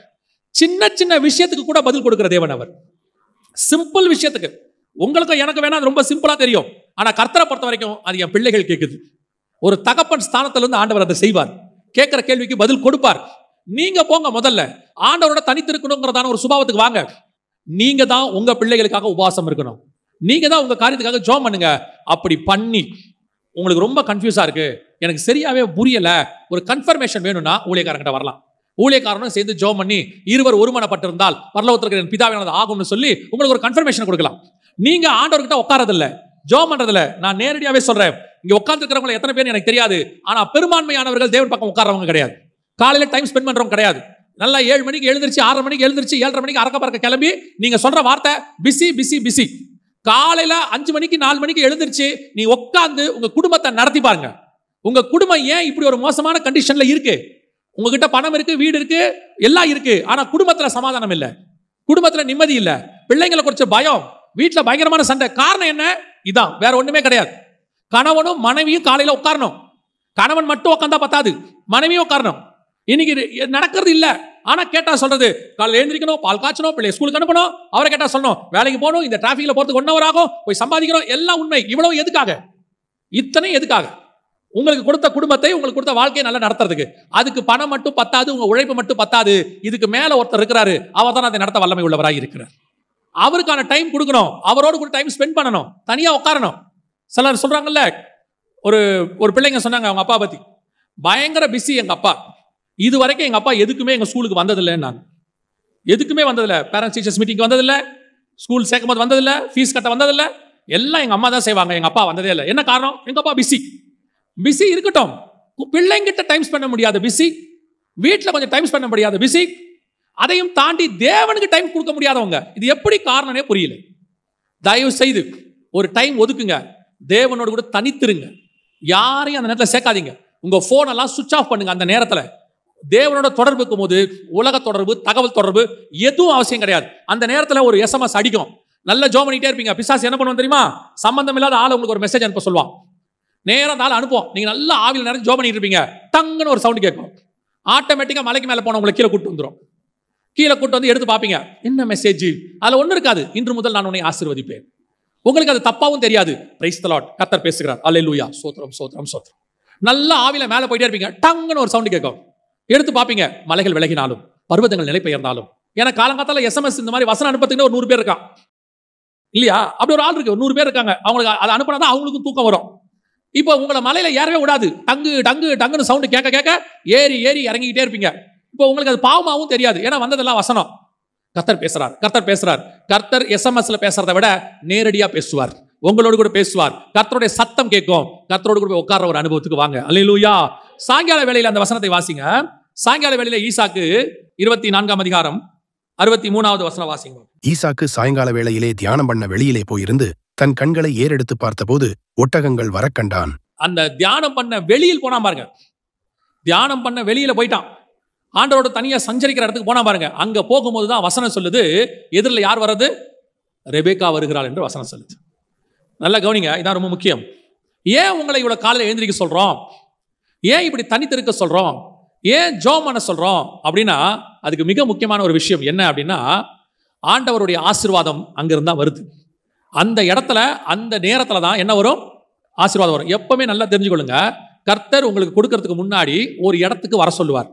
Speaker 1: சின்ன சின்ன விஷயத்துக்கு கூட பதில் கொடுக்கிற தேவன் அவர். சிம்பிள் விஷயத்துக்கு உங்களுக்கும் எனக்கு வேணா ரொம்ப சிம்பிளா தெரியும். ஆனா கர்த்தரை பொறுத்த வரைக்கும் அது என் பிள்ளைகள் கேட்குது. ஒரு தகப்பன் ஸ்தானத்துல இருந்து ஆண்டவர் அதை செய்வார். கேட்கிற கேள்விக்கு பதில் கொடுப்பார். நீங்க போங்க, முதல்ல ஆண்டவரோட தனித்திருக்கணுங்கிறதான ஒரு சுபாவத்துக்கு வாங்க. நீங்க தான் உங்க பிள்ளைகளுக்காக உபவாசம் இருக்கணும். நீங்க தான் உங்க காரியத்துக்காக ஜெபம் பண்ணுங்க. அப்படி பண்ணி உங்களுக்கு ரொம்ப கன்ஃபியூஸா இருக்கு, எனக்கு சரியாவே புரியல, ஒரு கன்ஃபர்மேஷன் வேணும்னா ஊழியக்காரங்கிட்ட வரலாம். ஊழியக்காரனும் சேர்ந்து ஜெபம் பண்ணி இருவர் ஒருமனப்பட்டிருந்தால் பரலோகத்திற்கு என் பிதாவானது ஆகும்னு சொல்லி உங்களுக்கு ஒரு கன்ஃபர்மேஷன் கொடுக்கலாம். நீங்க ஆண்டவர்கிட்ட உட்காரதில்ல, ஜெபம் பண்றதில்ல. நான் நேரடியாவே சொல்றேன், இங்க உட்கார்ந்து இருக்கிறவங்க எத்தனை பேர் எனக்கு தெரியாது, ஆனா பெரும்பான்மையானவர்கள் தேவன் பக்கம் உட்கார்றவங்க கிடையாது. காலையில டைம் ஸ்பெண்ட் பண்றவங்க கிடையாது. நல்லா 7 மணிக்கு எழுந்திருச்சு, 6 மணிக்கு எழுந்திருச்சு, 7:30 மணிக்கு அறக்க பறக்க கிளம்பி நீங்க சொல்ற வார்த்தை பிஸி பிஸி பிஸி. காலையில 5 மணிக்கு 4 மணிக்கு எழுந்திருச்சு நீ உட்கார்ந்து உங்க குடும்பத்தை நடத்தி பாருங்க. உங்க குடும்பம் ஏன் இப்படி ஒரு மோசமான கண்டிஷன்ல இருக்கு? உங்ககிட்ட பணம் இருக்கு, வீடு இருக்கு, எல்லாம் இருக்கு, ஆனா குடும்பத்துல சமாதானம் இல்ல, குடும்பத்துல நிம்மதி இல்ல, பிள்ளைங்களை குறிச்ச பயம், வீட்டுல பயங்கரமான சண்டை. காரணம் என்ன? இதான், வேற ஒண்ணுமே கிடையாது. கணவனும் மனைவியும் காலையில உட்காரணும். கணவன் மட்டும் உட்கார்ந்தா பத்தாது, மனைவியும் உட்காரணும். இன்னைக்கு நடக்கிறது இல்ல. ஆனா கேட்டா சொல்றது, காலையில் எழுந்திரிக்கணும், பால் காய்ச்சணும், பிள்ளை ஸ்கூலுக்கு அனுப்பணும், அவரை கேட்டா சொல்லணும், வேலைக்கு போகணும், இந்த டிராபிக்ல போறதுக்கு 1 hour ஆகும், போய் சம்பாதிக்கணும், எல்லாம் உண்மை. இவ்வளவு எதுக்காக? இத்தனை எதுக்காக? உங்களுக்கு கொடுத்த குடும்பத்தை, உங்களுக்கு கொடுத்த வாழ்க்கையை நல்லா நடத்துறதுக்கு. அதுக்கு பணம் மட்டும் பத்தாது, உங்க உழைப்பு மட்டும் பத்தாது. இதுக்கு மேல ஒருத்தர் இருக்கிறாரு, அவர் தான் அதை நடத்த வல்லமை உள்ளவராக இருக்கிறார். அவருக்கான டைம் கொடுக்கணும், அவரோடு கூட டைம் ஸ்பெண்ட் பண்ணணும், தனியா உட்காரணும். சிலர் சொல்றாங்கல்ல, ஒரு பிள்ளைங்க சொன்னாங்க அவங்க அப்பா பத்தி, பயங்கர பிஸி எங்க அப்பா, இது வரைக்கும் எங்க அப்பா எதுக்குமே எங்க ஸ்கூலுக்கு வந்ததில்லை. நான் எதுக்குமே வந்ததில்லை, பேரண்ட்ஸ் டீச்சர்ஸ் மீட்டிங் வந்ததில்லை, ஸ்கூல் சேர்க்கும் போது வந்ததில்லை, ஃபீஸ் கட்ட வந்ததில்லை, எல்லாம் எங்க அம்மா தான் செய்வாங்க, எங்க அப்பா வந்ததே இல்லை. என்ன காரணம்? எங்க அப்பா பிஸி. பிஸி இருக்கட்டும், பிள்ளைங்கிட்ட டைம் ஸ்பெண்ட் பண்ண முடியாத பிஸி, வீட்டில் கொஞ்சம் டைம் ஸ்பெண்ட் பண்ண முடியாத பிஸி, அதையும் தாண்டி தேவனுக்கு டைம் கொடுக்க முடியாதவங்க. இது எப்படி காரணமே புரியல. தயவு செய்து ஒரு டைம் ஒதுக்குங்க, தேவனோடு கூட தனித்திருங்க, யாரையும் அந்த நேரத்தில் சேர்க்காதீங்க. உங்க போன் எல்லாம் சுவிட்ச் ஆஃப் பண்ணுங்க. அந்த நேரத்தில் தேவனோட தொடர்பு இருக்கும் போது உலக தொடர்பு, தகவல் தொடர்பு எதுவும் அவசியம் கிடையாது. அந்த நேரத்தில் ஒரு SMS அடிக்கும், நல்ல ஜெபம் பண்ணிட்டே இருப்பீங்க. பிசாசு என்ன பண்ணுவோம் தெரியுமா? சம்பந்தம் இல்லாத ஆள் உங்களுக்கு ஒரு மெசேஜ் அனுப்ப சொல்லுவான். நேரம் நாள் அனுப்புவோம். நீங்க நல்லா ஆவியில் நிறைய ஜெபம் பண்ணிட்டு இருப்பீங்க, டங்குன்னு ஒரு சவுண்ட் கேட்கும். ஆட்டோமேட்டிக்கா மலைக்கு மேலே போன உங்களை கீழே கூட்டு வந்துடும். கீழே கூட்டு வந்து எடுத்து பார்ப்பீங்க, என்ன மெசேஜ்? அதில் ஒன்றும் இருக்காது, இன்று முதல் நான் உன்னை ஆசீர்வதிப்பேன். உங்களுக்கு அது தப்பாவும் தெரியாது. பிரைஸ் தி லார்ட், கர்த்தர் பேசுகிறார், அல்லேலூயா, சோத்ரம் சோத்ரம் சோத்ரம். நல்லா ஆவியில மேலே போயிட்டே இருப்பீங்க, டங்குன்னு ஒரு சவுண்ட் கேட்கும். எடுத்து பார்ப்பீங்க, மலைகள் விலகினாலும் பர்வதங்கள் நிலை பெயர்ந்தாலும். ஏன்னா காலங்காத்தால SMS இந்த மாதிரி வசனம் அனுப்பத்துக்கு ஒரு 100 பேர் இருக்கான் இல்லையா? அப்படி ஒரு ஆள் இருக்கு, ஒரு 100 பேர் இருக்காங்க. அவங்களுக்கு அதை அனுப்பினாதான் அவங்களுக்கும் தூக்கம் வரும். இப்போ உங்களை மலையில ஏறவே விடாது, டங்கு டங்கு டங்குன்னு சவுண்டு கேட்க கேட்க ஏறி ஏறி இறங்கிக்கிட்டே இருப்பீங்க. இப்போ உங்களுக்கு அது பாவமாகவும் தெரியாது, ஏன்னா வந்ததெல்லாம் வசனம். கர்த்தர் பேசுறார், கர்த்தர் பேசுறார். கர்த்தர் SMSல பேசுறதை விட நேரடியா பேசுவார், உங்களோடு கூட பேசுவார். கர்த்தருடைய சத்தம் கேட்கும். கர்த்தரோடு கூட உட்கார்ற ஒரு அனுபவத்துக்கு வாங்க. அல்லேலூயா. சாயங்கால வேளையில அந்த வசனத்தை வாசிங்க. சாயங்கால வேளையில ஈசாக்கு 24ஆம் அதிகாரம் 63வது வசனம் வாசிங்க.
Speaker 2: ஈசாக்கு சாயங்கால வேளையிலே தியானம் பண்ண வெளியிலே போயிருந்து தன் கண்களை ஏறெடுத்து பார்த்தபோது ஒட்டகங்கள் வரக் கண்டான்.
Speaker 1: அந்த தியானம் பண்ண வெளியில் போனா பாருங்க, தியானம் பண்ண வெளியில போயிட்டான். ஆண்டவரோட தனியா சஞ்சரிக்கிற இடத்துக்கு போனா பாருங்க. அங்க போகும்போதுதான் வசனம் சொல்லுது, எதிரில் யார் வர்றது? ரெபேக்கா வருகிறாள் என்று வசனம் சொல்லுது. நல்லா கவனிங்க, இதான் ரொம்ப முக்கியம். ஏன் உங்களை இவ்வளவு காலையில் எழுந்திரிக்க சொல்றோம்? ஏன் இப்படி தனித்திருக்க சொல்றோம்? ஏன் ஜெபம் பண்ண சொல்றோம் அப்படின்னா, அதுக்கு மிக முக்கியமான ஒரு விஷயம் என்ன அப்படின்னா, ஆண்டவருடைய ஆசீர்வாதம் அங்கிருந்தா வருது. அந்த இடத்துல அந்த நேரத்துல தான் என்ன வரும்? ஆசீர்வாதம் வரும். எப்பவுமே நல்லா தெரிஞ்சுக்கொள்ளுங்க, கர்த்தர் உங்களுக்கு கொடுக்கறதுக்கு முன்னாடி ஒரு இடத்துக்கு வர சொல்லுவார்.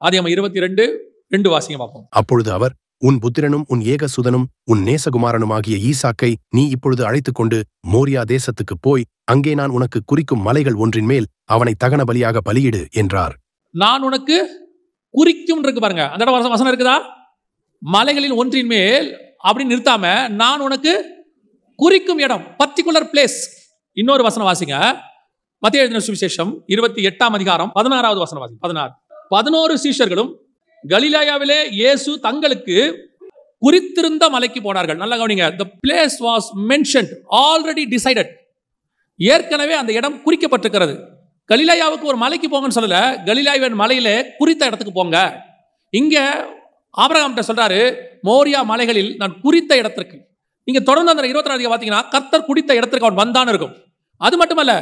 Speaker 1: ஆதியாகமம் 22:2 வாசிங்க பார்ப்போம்.
Speaker 2: அப்பொழுது அவர், உன் புத்திரனும் உன் ஏகசுதனும் உன் நேசகுமாரனுமாகிய ஈசாக்கை நீ இப்பொழுது அழைத்துக் கொண்டு மோரியா தேசத்துக்கு போய் அங்கே நான் உனக்கு குறிக்கும் மலைகள் ஒன்றின் மேல் அவனை தகன பலியாக பலியிடு என்றார்.
Speaker 1: நான் உனக்கு குறிக்கும் இருக்கு பாருங்க, அந்த இடம் வசனம் இருக்குதா? மலைகளில் ஒன்றின் மேல் அப்படின்னு நிறுத்தாம, நான் உனக்கு குறிக்கும் இடம், பர்டிகுலர் பிளேஸ். இன்னொரு வசனம் வாசிங்க, மத்தேயு எழுதின சுவிசேஷம் 28:16 வசனம் வாசிங்க. 11 சீஷர்களும் கலிலேயாவிலே இயேசு தங்களுக்கு குறித்திருந்த மலைக்கு போனார்கள். நல்லா கவனிங்க, the place was mentioned, already decided. ஏற்கனவே அந்த இடம் குறிக்கப்பட்டிருக்கிறது. கலிலேயாவுக்கு ஒரு மலைக்கு போங்கன்னு சொல்லல, கலிலேயாவின் மலையிலே குறித்த இடத்துக்கு போங்க. இங்க ஆபிரகாம் சொல்றாரு, மோரியா மலைகளில் நான் குறித்த இடத்திற்கு. நீங்க தொடர்ந்து அந்த 24 பார்த்தீங்கன்னா கர்த்தர் குறித்த இடத்திற்கு அவன் வந்தான்னு இருக்கும். அது மட்டுமல்ல,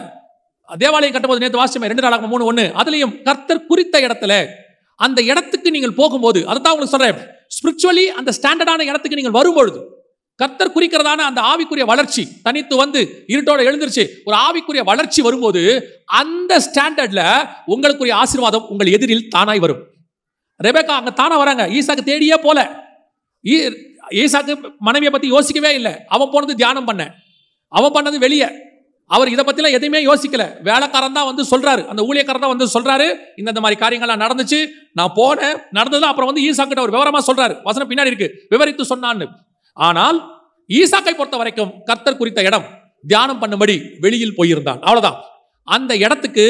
Speaker 1: தேவாலயம் கட்டும்போது நேற்று வாசிச்சோமே 2 நாளாக 3:1, அதுலயும் கர்த்தர் குறித்த இடத்துல அந்த இடத்துக்கு நீங்கள் போகும்போது, அதுதான் உங்களுக்கு சொல்றேன், ஸ்பிரிச்சுவலி அந்த ஸ்டாண்டர்டான இடத்துக்கு நீங்கள் வரும்பொழுது கர்த்தர் குறிக்கிறதான அந்த ஆவிக்குரிய வளர்ச்சி, தனித்து வந்து இருட்டோட எழுந்திருச்சு ஒரு ஆவிக்குரிய வளர்ச்சி வரும்போது அந்த ஸ்டாண்டர்ட்ல உங்களுக்குரிய ஆசீர்வாதம் உங்கள் எதிரில் தானாய் வரும். ரெபேக்கா அங்க தானா வராங்க, ஈசாக்கு தேடியே போல. ஈசாக்கு மனைவியை பத்தி யோசிக்கவே இல்லை. அவன் போனது தியானம் பண்ண, அவன் பண்ணது வெளியே. அவர் இதை பத்திலாம் எதையுமே யோசிக்கல. வேலைக்காரன் தான் வந்து சொல்றாரு, அந்த ஊழியக்காரன் தான் வந்து சொல்றாரு, இந்த மாதிரி காரியங்கள்லாம் நடந்துச்சு, நான் போனேன், நடந்தது. அப்புறம் வந்து ஈசாக்கிட்ட ஒரு விவரமா சொல்றாரு, வசனம் பின்னாடி இருக்கு, விவரித்து சொன்னான்னு. ஆனால் ஈசாக்கை பொறுத்த வரைக்கும் கர்த்தர் குறித்த இடம் தியானம் பண்ணும்படி வெளியில் போயிருந்தான், அவ்வளவுதான். அந்த இடத்துக்கு,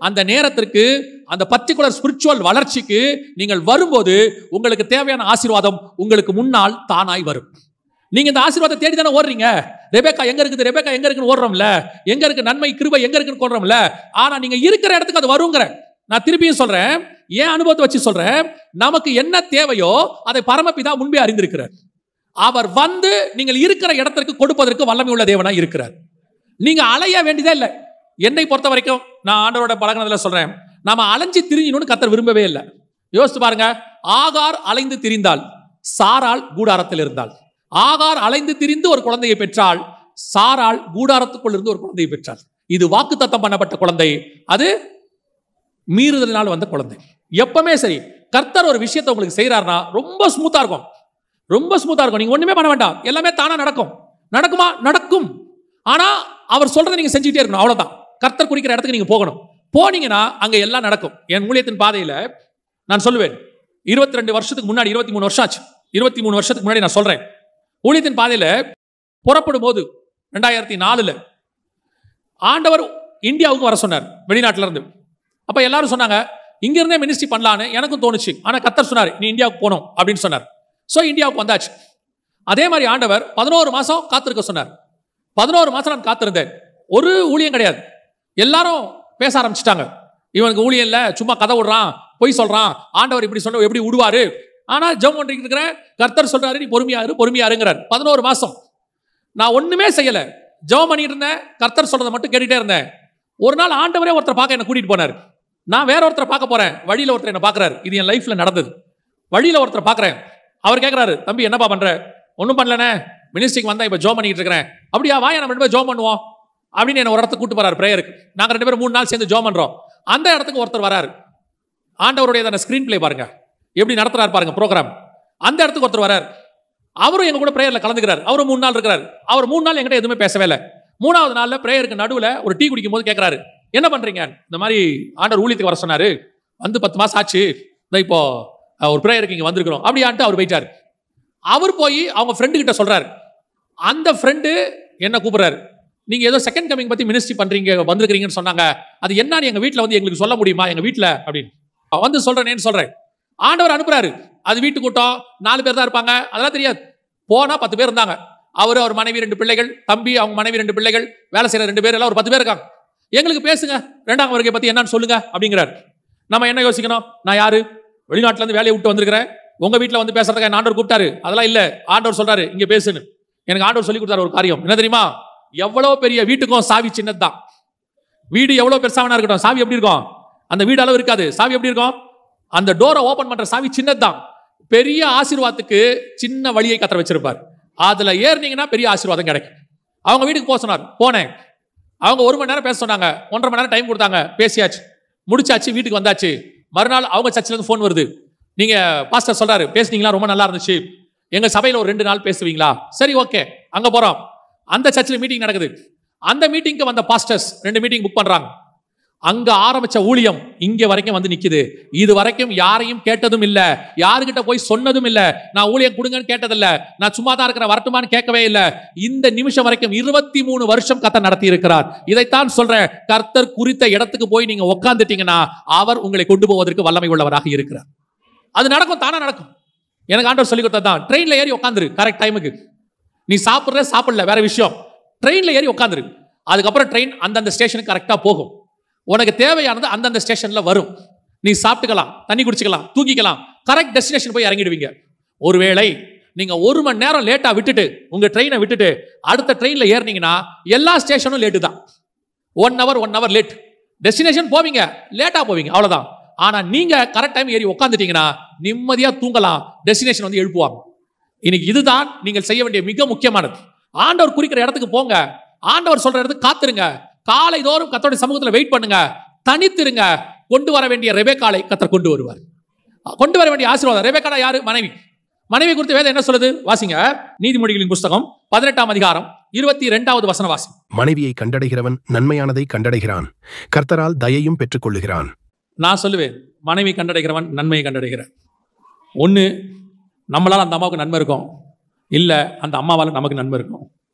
Speaker 1: அந்த நேரத்திற்கு, அந்த பர்டிகுலர் ஸ்பிரிச்சுவல் வளர்ச்சிக்கு நீங்கள் வரும்போது உங்களுக்கு தேவையான ஆசீர்வாதம் உங்களுக்கு முன்னால் தானாய் வரும். நீங்க இந்த ஆசீர்வாதத்தை தேடி தானே ஓடுறீங்க. ரெபேக்கா எங்க இருக்குது, ரெபேக்கா எங்க இருக்குன்னு ஓடுறோம்ல, எங்க இருக்கு நன்மை கிருபை எங்க இருக்குன்னு ஓடுறோம்ல. ஆனா நீங்க இருக்கிற இடத்துக்கு அது வருங்கிற. நான் திருப்பியும் சொல்றேன், ஏன் அனுபவத்தை வச்சு சொல்றேன், நமக்கு என்ன தேவையோ அதை பரமபிதா முன்பே அறிந்திருக்கிறார். அவர் வந்து நீங்கள் இருக்கிற இடத்திற்கு கொடுப்பதற்கு வல்லமை உள்ள தேவனாய் இருக்கிறார். நீங்க அலைய வேண்டியதே இல்லை. என்னை பொறுத்த வரைக்கும் நான் ஆண்டவரோட பழகினதுல சொல்றேன், நாம அலைஞ்சு திரிஞ்சணும்னு கர்த்தர் விரும்பவே இல்லை. யோசித்து பாருங்க, ஆகார் அலைந்து திரிந்தாள், சாராள் கூடாரத்தில் இருந்தாள். ஆகார் அலைந்து திரிந்து ஒரு குழந்தையை பெற்றாள், சாராள் கூடாரத்துக்குள் இருந்து ஒரு குழந்தையை பெற்றாள். இது வாக்குத்தத்தம் பண்ணப்பட்ட குழந்தை, அது மீறுதலினால் வந்த குழந்தை. எப்பவுமே சரி, கர்த்தர் ஒரு விஷயத்தை உங்களுக்கு செய்யறாருன்னா ரொம்ப ஸ்மூத்தா இருக்கும், ரொம்ப ஸ்மூத்தா இருக்கும். நீங்க ஒண்ணுமே பண்ண வேண்டாம், எல்லாமே தானா நடக்கும். நடக்குமா? நடக்கும். ஆனா அவர் சொல்றதை நீங்க செஞ்சுட்டே இருக்கணும், அவ்வளவுதான். கர்த்தர் குறிக்கிற இடத்துக்கு நீங்க போகணும். போனீங்கன்னா அங்க எல்லாம் நடக்கும். என் ஊழியத்தின் பாதையில நான் சொல்லுவேன், 22 வருஷத்துக்கு முன்னாடி, 23 வருஷம் ஆச்சு, 23 வருஷத்துக்கு முன்னாடி நான் சொல்றேன், ஊழியத்தின் பாதையில புறப்படும் போது 2004 ஆண்டவர் இந்தியாவுக்கு வர சொன்னார், வெளிநாட்டுல இருந்து. அப்ப எல்லாரும் சொன்னாங்க இங்க இருந்தே மினிஸ்ட்ரி பண்ணலான்னு எனக்கும் தோணுச்சு. ஆனா கர்த்தர் சொன்னார், நீ இந்தியாவுக்கு போகணும் அப்படின்னு சொன்னார். சோ இந்தியாவுக்கு வந்தாச்சு. அதே மாதிரி ஆண்டவர் 11 மாசம் காத்திருக்க சொன்னார். 11 மாசம் நான் காத்திருந்தேன். ஒரு ஊழியம் கிடையாது. எல்லாரும் பேச ஆரம்பிச்சுட்டாங்க, இவனுக்கு ஊழியம் இல்ல, சும்மா கதை விடுறான், பொய் சொல்றான், ஆண்டவர் இப்படி சொன்ன எப்படி விடுவாரு. ஆனா ஜெபம் பண்ணிட்டு இருக்கிறேன், கர்த்தர் சொல்றாரு நீ பொறுமையாருங்கிறார். 11 மாசம் நான் ஒண்ணுமே செய்யல, ஜெபம் பண்ணிட்டு இருந்தேன், கர்த்தர் சொல்றதை மட்டும் கேட்டுட்டே இருந்தேன். ஒரு நாள் ஆண்டவரே ஒருத்தர் பார்க்க என்ன கூட்டிட்டு போனார். நான் வேற ஒருத்தரை பார்க்க போறேன், வழியில ஒருத்தர் என்ன பார்க்கறாரு. இது என் லைஃப்ல நடந்தது. வழியில ஒருத்தர் பார்க்கறேன், அவர் கேட்கிறாரு, தம்பி என்னப்பா பண்ற? ஒன்றும் பண்ணலனே, மினிஸ்ட்ரிக்கு வந்தா இப்ப ஜெபம் பண்ணிட்டு இருக்கிறேன். அப்படியா, வாயா நம்ம 2 பேரும் ஜெபம் பண்ணுவோம் அப்படின்னு என்ன ஒரு இடத்துக்கு கூட்டு போறாரு பிரேயருக்கு. நாங்க 2 பேரும் 3 நாள் சேர்ந்து ஜெபம் பண்றோம். அந்த இடத்துக்கு ஒருத்தர் வராரு. ஆண்டவருடைய ஸ்கிரீன் பிளே பாருங்க, எப்படி நடத்துறாரு பாருங்க ப்ரோக்ராம். அந்த இடத்துக்கு ஒருத்தர் வராரு. அவரும் எங்க கூட பிரேயர்ல கலந்துக்கிறார். அவரும் 3 நாள் இருக்கிறார். அவர் 3 நாள் என்கிட்ட எதுவுமே பேசவே இல்லை. 3வது நாள்ல பிரேயருக்கு நடுவில் ஒரு டீ குடிக்கும் போது கேட்கிறாரு, என்ன பண்றீங்க? இந்த மாதிரி ஆண்டவர் ஊழியத்துக்கு வர சொன்னாரு, வந்து 10 மாசம் ஆச்சு, இப்போ ஒரு பிரேயருக்கு இங்க வந்திருக்கிறோம் அப்படியான்ட்டு அவர் போயிட்டாரு. அவர் போய் அவங்க ஃப்ரெண்டு கிட்ட சொல்றாரு. அந்த ஃப்ரெண்டு என்ன கூப்பிடுறாரு, நீங்க ஏதோ செகண்ட் கமிங் பத்தி மினிஸ்ட்ரி பண்றீங்க வந்திருக்கிறீங்கன்னு சொன்னாங்க, அது என்னன்னு எங்க வீட்டுல வந்து எங்களுக்கு சொல்ல முடியுமா? எங்க வீட்டுல அப்படின்னு வந்து சொல்றேன்னு சொல்றேன். ஆண்டவர் அனுப்புறாரு. அது வீட்டு கூட்டம் 4 பேர் தான் இருப்பாங்க, அதெல்லாம் தெரியாது. போனா 10 பேர் இருந்தாங்க. அவர் மனைவி 2 பிள்ளைகள், தம்பி அவங்க மனைவி 2 பிள்ளைகள், வேலை செய்யற 2 பேர், எல்லாம் ஒரு 10 பேர் இருக்காங்க. எங்களுக்கு பேசுங்க, 2ஆம் வருகை பத்தி என்னன்னு சொல்லுங்க அப்படிங்கிறார். நம்ம என்ன யோசிக்கணும்? நான் யாரு? வெளிநாட்டுல இருந்து வேலையை விட்டு வந்திருக்கிறேன், உங்க வீட்டுல வந்து பேசுறதுக்கு ஆண்டவர் கூப்பிட்டாரு. அதெல்லாம் இல்ல, ஆண்டவர் சொல்றாரு இங்க பேசுன்னு. எனக்கு ஆண்டவர் சொல்லி கொடுத்தாரு ஒரு காரியம். என்ன தெரியுமா? எவ்வளவு பெரிய வீட்டுக்கும் சாவி சின்னதுதான். வீடு எவ்வளவு பெருசாவனா இருக்கட்டும், சாவி எப்படி இருக்கும்? அந்த வீடு அளவு இருக்காது. சாவி எப்படி இருக்கும்? அந்த டோரை ஓபன் பண்ற சாவி சின்னதுதான். பெரிய ஆசீர்வாதத்துக்கு சின்ன வழியை கத்தர் வச்சிருப்பார். அதுல ஏறினீங்கன்னா பெரிய ஆசீர்வாதம் கிடைக்கும். அவங்க வீட்டுக்கு போக சொன்னார், போனேன். அவங்க 1 மணி நேரம் பேச சொன்னாங்க, 1.5 மணி நேரம் டைம் கொடுத்தாங்க, பேசியாச்சு, முடிச்சாச்சு, வீட்டுக்கு வந்தாச்சு. மறுநாள் அவங்க சர்ச்சில் இருந்து போன் வருது, நீங்க பாஸ்டர் சொல்றாரு பேசுனீங்களா, ரொம்ப நல்லா இருந்துச்சு, எங்க சபையில ஒரு 2 நாள் பேசுவீங்களா? சரி, ஓகே. அங்க போறோம். அந்த சர்ச்சில் மீட்டிங் நடக்குது. அந்த மீட்டிங்க்கு வந்த பாஸ்டர்ஸ் 2 மீட்டிங் புக் பண்றாங்க. அங்க ஆரம்பிச்ச ஊழியம் இங்க வரைக்கும் வந்து நிக்குது. இது வரைக்கும் யாரையும் கேட்டதும் இல்ல, யாருகிட்ட போய் சொன்னதும் இல்ல, நான் ஊழியம் கொடுங்கன்னு கேட்டதில்ல, நான் சும்மா தான் இருக்கிற வரட்டுமான்னு கேட்கவே இல்ல. இந்த நிமிஷம் வரைக்கும் 23 வருஷம் கர்த்தர் நடத்தி இருக்கிறார். இதைத்தான் சொல்றேன், கர்த்தர் குறித்த இடத்துக்கு போய் நீங்க உட்கார்ந்துட்டீங்கன்னா அவர் உங்களை கொண்டு போவதற்கு வல்லமை உள்ளவராக இருக்கிறார். அது நடக்கும், தானா நடக்கும். எனக்கு ஆண்டவர் சொல்லி கொடுத்ததான். ட்ரெயின்ல ஏறி உட்காந்துரு கரெக்ட் டைமுக்கு. நீ சாப்பிடல வேற விஷயம், ட்ரெயின்ல ஏறி உட்காந்துரு. அதுக்கப்புறம் ட்ரெயின் அந்தந்த ஸ்டேஷனுக்கு கரெக்டா போகும். உனக்கு தேவையானது அந்தந்த ஸ்டேஷன்ல வரும். நீ சாப்பிட்டுக்கலாம், தண்ணி குடிச்சுக்கலாம், தூங்கிக்கலாம், கரெக்ட் டெஸ்டினேஷன் போய் இறங்கிடுவீங்க. ஒருவேளை நீங்க 1 மணி நேரம் லேட்டா விட்டுட்டு, உங்க ட்ரெயினை விட்டுட்டு அடுத்த ட்ரெயின்ல ஏறினீங்கன்னா எல்லா ஸ்டேஷனும் லேட்டு தான். 1 ஹவர் லேட். டெஸ்டினேஷன் போவீங்க, லேட்டா போவீங்க, அவ்வளவுதான். ஆனா நீங்க கரெக்ட் டைம் ஏறி உட்காந்துட்டீங்கன்னா நிம்மதியா தூங்கலாம். டெஸ்டினேஷன் வந்து எழுப்புவாங்க. இன்னைக்கு இதுதான் நீங்கள் செய்ய வேண்டிய மிக முக்கியமானது. ஆண்டவர் குறிக்கிற இடத்துக்கு போங்க, ஆண்டவர் சொல்ற இடத்துக்கு காத்துருங்க, காலை தோறும் கர்த்தருடைய சமூகத்தில் வெயிட் பண்ணுங்க, தனித்திருங்க. கொண்டு வர வேண்டிய ரெபெக்காளை கர்த்தர் கொண்டு வருவார். கொண்டு வர வேண்டிய ஆசீர்வாதம். ரெபெக்கா யாரு? மனைவி. மனைவி குறித்து வேதம் என்ன சொல்லுது? வாசிங்க, நீதிமொழிகளின் புஸ்தகம் 18ஆம் அதிகாரம் 22வது வசனம் வாசி.
Speaker 2: மனைவியை கண்டடைகிறவன் நன்மையானதை கண்டடைகிறான், கர்த்தரால் தயையும் பெற்றுக் கொள்ளுகிறான்.
Speaker 1: நான் சொல்லுவேன், மனைவி கண்டடைகிறவன் நன்மையை கண்டடைகிறான். ஒன்று, நம்மளால் அந்த அம்மாவுக்கு நன்மை இருக்கும், இல்லை அந்த அம்மாவால் நமக்கு நன்மை இருக்கும்.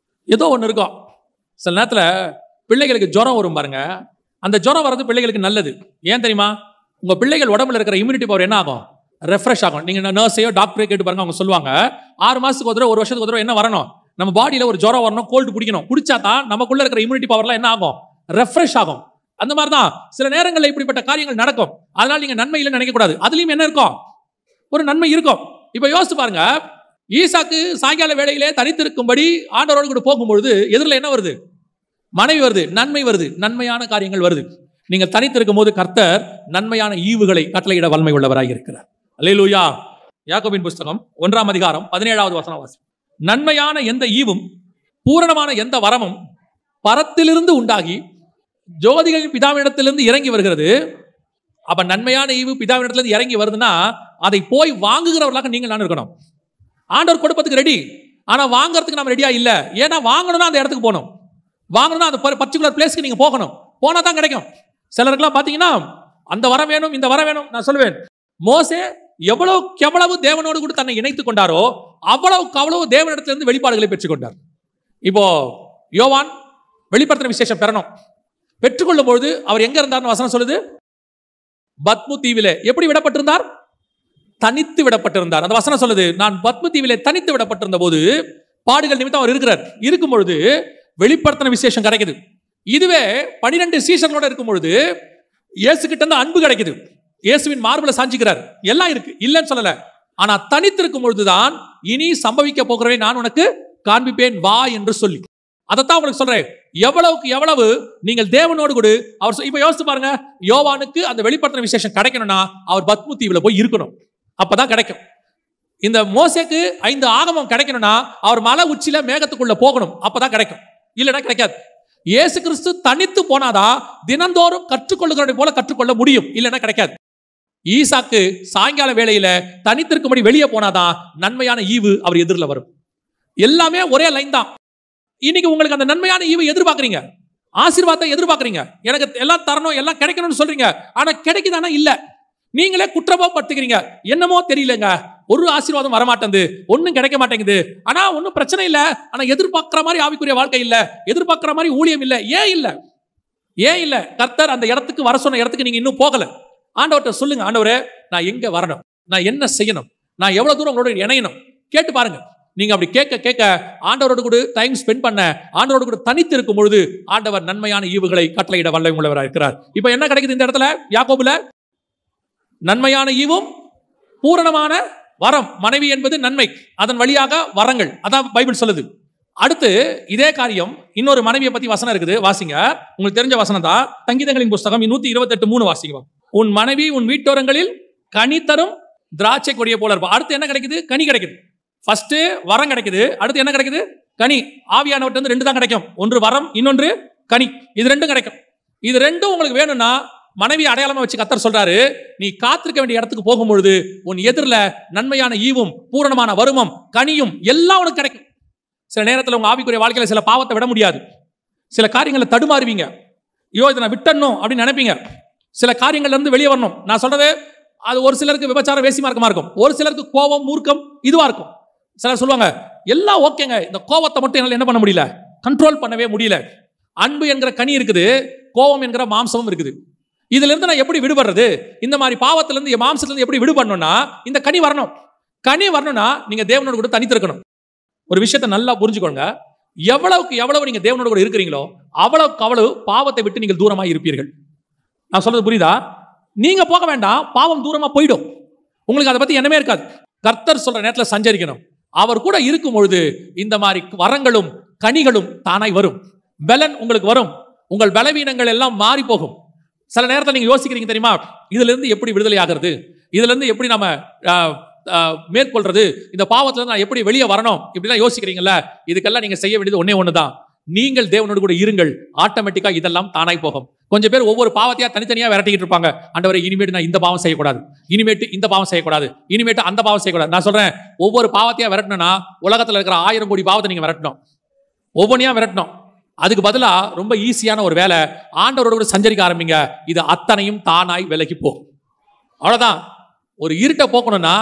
Speaker 1: ஏதோ ஒன்று இருக்கும். சில நேரத்தில் பிள்ளைகளுக்கு ஜுரம் வரும் பாருங்க. அந்த ஜுரம் வர்றது பிள்ளைகளுக்கு நல்லது. ஏன் தெரியுமா? உங்கள் பிள்ளைகள் உடம்புல இருக்கிற இம்யூனிட்டி பவர் என்ன ஆகும்? ரெஃப்ரெஷ் ஆகும். நீங்கள் நர்ஸையோ டாக்டரே கேட்டு பாருங்க, அவங்க சொல்லுவாங்க 6 மாதத்துக்கு ஒரு தடவை, 1 வருஷத்துக்கு ஒரு தடவை என்ன வரணும்? நம்ம பாடியில் ஒரு ஜுரம் வரணும், கோல்டு பிடிக்கணும். பிடிச்சா தான் நமக்குள்ள இருக்கிற இம்யூனிட்டி பவர்லாம் என்ன ஆகும்? ரெஃப்ரெஷ் ஆகும். அந்த மாதிரி தான் சில நேரங்களில் இப்படிப்பட்ட காரியங்கள் நடக்கும். அதனால நீங்க நன்மை இல்லைன்னு நினைக்கக்கூடாது. அதுலயும் என்ன இருக்கும்? ஒரு நன்மை இருக்கும். இப்ப யோசிச்சு பாருங்க, ஈசாக்கு சாயங்கால வேளையிலே தனித்திருக்கும்படி ஆண்டவரோடு கூட போகும்பொழுது எதிரில் என்ன வருது? மனைவி வருது, நன்மை வருது, நன்மையான காரியங்கள் வருது. நீங்கள் தனித்திருக்கும் போது கர்த்தர் நன்மையான ஈவுகளை கட்டளையிட வல்லமை உள்ளவராக இருக்கிறார். அல்லேலூயா. யாக்கோபின் புஸ்தகம் 1ஆம் அதிகாரம் 17வது வசனம் வாசி. நன்மையான எந்த ஈவும் பூரணமான எந்த வரமும் பரத்திலிருந்து உண்டாகி ஜோதிகளின் பிதாவினிடத்திலிருந்து இறங்கி வருகிறது. அப்ப நன்மையான ஈவு பிதாவினிடத்திலிருந்து இறங்கி வருதுன்னா அதை போய் வாங்குகிறவர்களாக நீங்கள் நான் இருக்கணும். ஆண்டவர் கொடுப்பதுக்கு ரெடி, ஆனா வாங்குறதுக்கு நம்ம ரெடியா இல்ல. ஏன்னா வாங்கணும்னா அந்த இடத்துக்கு போகணும், வாங்கணும்னா அந்த பர்டிகுலர் பிளேஸ்க்கு நீங்க போகணும், போனா தான் கிடைக்கும். சிலருக்குலாம் பாத்தீங்கன்னா அந்த வரம் வேணும், இந்த வரம் வேணும். நான் சொல்லுவேன், மோசே எவ்வளவு தேவனோடு கூட தன்னை இணைத்துக் கொண்டாரோ அவ்வளவு தேவனிடத்திலிருந்து வெளிப்பாடுகளை பெற்றுக்கொண்டார். இப்போ யோவான் வெளிப்படுத்தின விசேஷம் பெறணும். பெற்றுக்கொள்ளும் பொழுது அவர் எங்க இருந்தார்னு வசனம் சொல்லுது? பத்மு தீவிலே. எப்படி விடப்பட்டிருந்தார்? தனித்து விடப்பட்டிருந்தார். அந்த வசனம் சொல்லுது, நான் பத்மு தீவிலே தனித்து விடப்பட்டிருந்த போது பாடுகள் நிமித்தம் அவர் இருக்கிறார். இருக்கும் பொழுது வெளிப்படுத்தின விசேஷம் கிடைக்குது. இதுவே 12 சீசர்களோட இருக்கும் பொழுது இயேசு கிட்ட இருந்து அன்பு கிடைக்குது. இயேசுவின் மார்புல சாஞ்சிக்கிறார். எல்லாம் இருக்கு, இல்லைன்னு சொல்லல. ஆனா தனித்திருக்கும் பொழுதுதான் இனி சம்பவிக்க போகிறதை நான் உனக்கு காண்பிப்பேன் வா என்று சொல்லி, அதைத்தான் உங்களுக்கு சொல்றேன். எவ்வளவுக்கு எவ்வளவு நீங்கள் தேவனோடு கூட அவர். இப்ப யோசிச்சு பாருங்க, யோவானுக்கு அந்த வெளிப்படுத்தின விசேஷம் கிடைக்கணும்னா அவர் பத்மு தீவுல போய் இருக்கணும், அப்பதான் கிடைக்கும். இந்த மோசேக்கு 5 ஆகமம் கிடைக்கணும்னா அவர் மலை உச்சியில மேகத்துக்குள்ள போகணும், அப்பதான் கிடைக்கும், இல்லைன்னா கிடைக்காது. இயேசு கிறிஸ்து தனித்து போனாதான் தினந்தோறும் கற்றுக்கொள்ளுகிறதை போல கற்றுக்கொள்ள முடியும், இல்லைன்னா கிடைக்காது. ஈசாக்கு சாயங்கால வேளையில தனித்திருக்கும்படி வெளியே போனாதான் நன்மையான ஈவு அவர் எதிரில் வரும். எல்லாமே ஒரே லைன் தான். இன்னைக்கு உங்களுக்கு அந்த நன்மையான ஈவை எதிர்பார்க்கறீங்க, ஆசீர்வாதத்தை எதிர்பார்க்கறீங்க, எனக்கு எல்லாம் தரணும், எல்லாம் கிடைக்கணும்னு சொல்றீங்க. ஆனா கிடைக்குதானா? இல்ல. நீங்களே குற்றப்படுத்துகிறீங்க. என்னமோ தெரியலங்க, ஒரு ஆசீர்வாதம் வரமாட்டேங்குது, ஒன்னும் கிடைக்க மாட்டேங்குது. ஆனா ஒன்னும் பிரச்சனை இல்ல, ஆனா எதிர்பார்க்கிற மாதிரி ஆவிக்குரிய வாழ்க்கை இல்ல, எதிர்பார்க்கிற மாதிரி ஊழியம் இல்ல. ஏன் இல்ல? ஏன் இல்ல? கர்த்தர் அந்த இடத்துக்கு வர சொன்ன இடத்துக்கு நீங்க இன்னும் போகல. ஆண்டவர்கிட்ட சொல்லுங்க, ஆண்டவரே நான் எங்க வரணும், நான் என்ன செய்யணும், நான் எவ்வளவு தூரம் உங்களோட இணையணும் கேட்டு பாருங்க. நீங்க அப்படி கேட்க கேட்க ஆண்டவரோடு கூட டைம் ஸ்பெண்ட் பண்ண, ஆண்டவரோடு கூட தனித்து இருக்கும் பொழுது ஆண்டவர் நன்மையான ஈவுகளை கட்டளையிட வல்லமை உள்ளவராக இருக்கிறார். இப்ப என்ன கிடைக்குது இந்த இடத்துல யாக்கோபுல? நன்மையான ஈவும் பூரணமான வரம். மனைவி என்பது நன்மை, அதன் வழியாக வரங்கள். அதான் பைபிள் சொல்லுது. அடுத்து இதே காரியம் இன்னொரு மனைவியை பத்தி வசனம் இருக்குது, வாசிங்க. உங்களுக்கு தெரிஞ்ச வசனம் தான், சங்கீதங்களின் புஸ்தகம் 128:3 வாசிங்க. உன் மனைவி உன் வீட்டோரங்களில் கனி தரும் திராட்சை கொடியை போல இருப்பா. அடுத்து என்ன கிடைக்குது? கனி கிடைக்குது. ஃபர்ஸ்ட் வரம் கிடைக்குது, அடுத்து என்ன கிடைக்குது? கனி. ஆவியானவர்கிட்ட ரெண்டு தான் கிடைக்கும், ஒன்று வரம், இன்னொன்று கனி. இது ரெண்டும் கிடைக்கும். இது ரெண்டும் உங்களுக்கு வேணும்னா மனைவி அடையாளமா வச்சு கர்த்தர் சொல்றாரு, நீ காத்திருக்க வேண்டிய இடத்துக்கு போகும்பொழுது உன் எதிரில நன்மையான ஈவும் பூரணமான வருமம் கனியும் எல்லாம் உனக்கு கிடைக்கும். சில நேரத்தில் உங்க ஆவிக்குரிய வாழ்க்கையில சில பாவத்தை விட முடியாது. சில காரியங்களை தடுமாறுவீங்க. ஐயோ இதை நான் விட்டணும் அப்படின்னு நினைப்பீங்க. சில காரியங்கள்ல இருந்து வெளியே வரணும். நான் சொல்றது அது ஒரு சிலருக்கு விபச்சாரம் வேசி மார்க்கமா இருக்கும், ஒரு சிலருக்கு கோபம் மூர்க்கம் இதுவா இருக்கும். சிலர் சொல்லுவாங்க எல்லாம் ஓகேங்க, இந்த கோபத்தை மட்டும் என்னால என்ன பண்ண முடியல, கண்ட்ரோல் பண்ணவே முடியல. அன்பு என்கிற கனி இருக்குது, கோபம் என்கிற மாம்சமும் இருக்குது. இதுல இருந்து நான் எப்படி விடுபடுறது? இந்த மாதிரி பாவத்துல இருந்து மாம்சத்துல இருந்து எப்படி விடுபடணும்னா இந்த கனி வரணும். கனி வரணும்னா நீங்க தேவனோடு கூட தனித்திருக்கணும். ஒரு விஷயத்தை நல்லா புரிஞ்சுக்கோங்க, எவ்வளவுக்கு எவ்வளவு நீங்க தேவனோடு கூட இருக்கிறீங்களோ அவ்வளவுக்கு அவ்வளவு பாவத்தை விட்டு நீங்கள் தூரமா இருப்பீர்கள். நான் சொல்றது புரியுதா? நீங்க போக வேண்டாம், பாவம் தூரமா போயிடும். உங்களுக்கு அதை பத்தி என்னமே இருக்காது. கர்த்தர் சொல்ற நேரத்தில் சஞ்சரிக்கணும். அவர் கூட இருக்கும் பொழுது இந்த மாதிரி வரங்களும் கனிகளும் தானாய் வரும். பலன் உங்களுக்கு வரும். உங்கள் பலவீனங்கள் எல்லாம் மாறி போகும். சில நேரத்தில் நீங்க யோசிக்கிறீங்க தெரியுமா, இதுல இருந்து எப்படி விடுதலை ஆகிறது, இதுல இருந்து எப்படி நம்ம மேற்கொள்றது, இந்த பாவத்துல நான் எப்படி வெளியே வரணும், இப்படிலாம் யோசிக்கிறீங்கல்ல. இதுக்கெல்லாம் நீங்க செய்ய வேண்டியது ஒன்னே ஒண்ணுதான், நீங்கள் தேவனோடு கூட இருங்கள். ஆட்டோமேட்டிக்கா இதெல்லாம் தானாய் போகும். கொஞ்சம் பேர் ஒவ்வொரு பாவத்தையா தனித்தனியா விரட்டிக்கிட்டு இருப்பாங்க. ஆண்டவரே இனிமேட்டு நான் இந்த பாவம் செய்யக்கூடாது, இனிமேட்டு இந்த பாவம் செய்யக்கூடாது, இனிமேட்டு அந்த பாவம் செய்யக்கூடாது. நான் சொல்றேன், ஒவ்வொரு பாவத்தையா விரட்டணும்னா உலகத்துல இருக்கிற 1000 கோடி பாவத்தை நீங்க விரட்டணும், ஒவ்வொன்றையா விரட்டணும். அதுக்கு பதிலா ரொம்ப ஈஸியான ஒரு வேலை, ஆண்டவரோட கூட சஞ்சரிக்க ஆரம்பிங்க. இது அத்தனையும் தானாய் விலகி போகும். அவ்வளவுதான். ஒரு இருட்டை போக்கணும்னா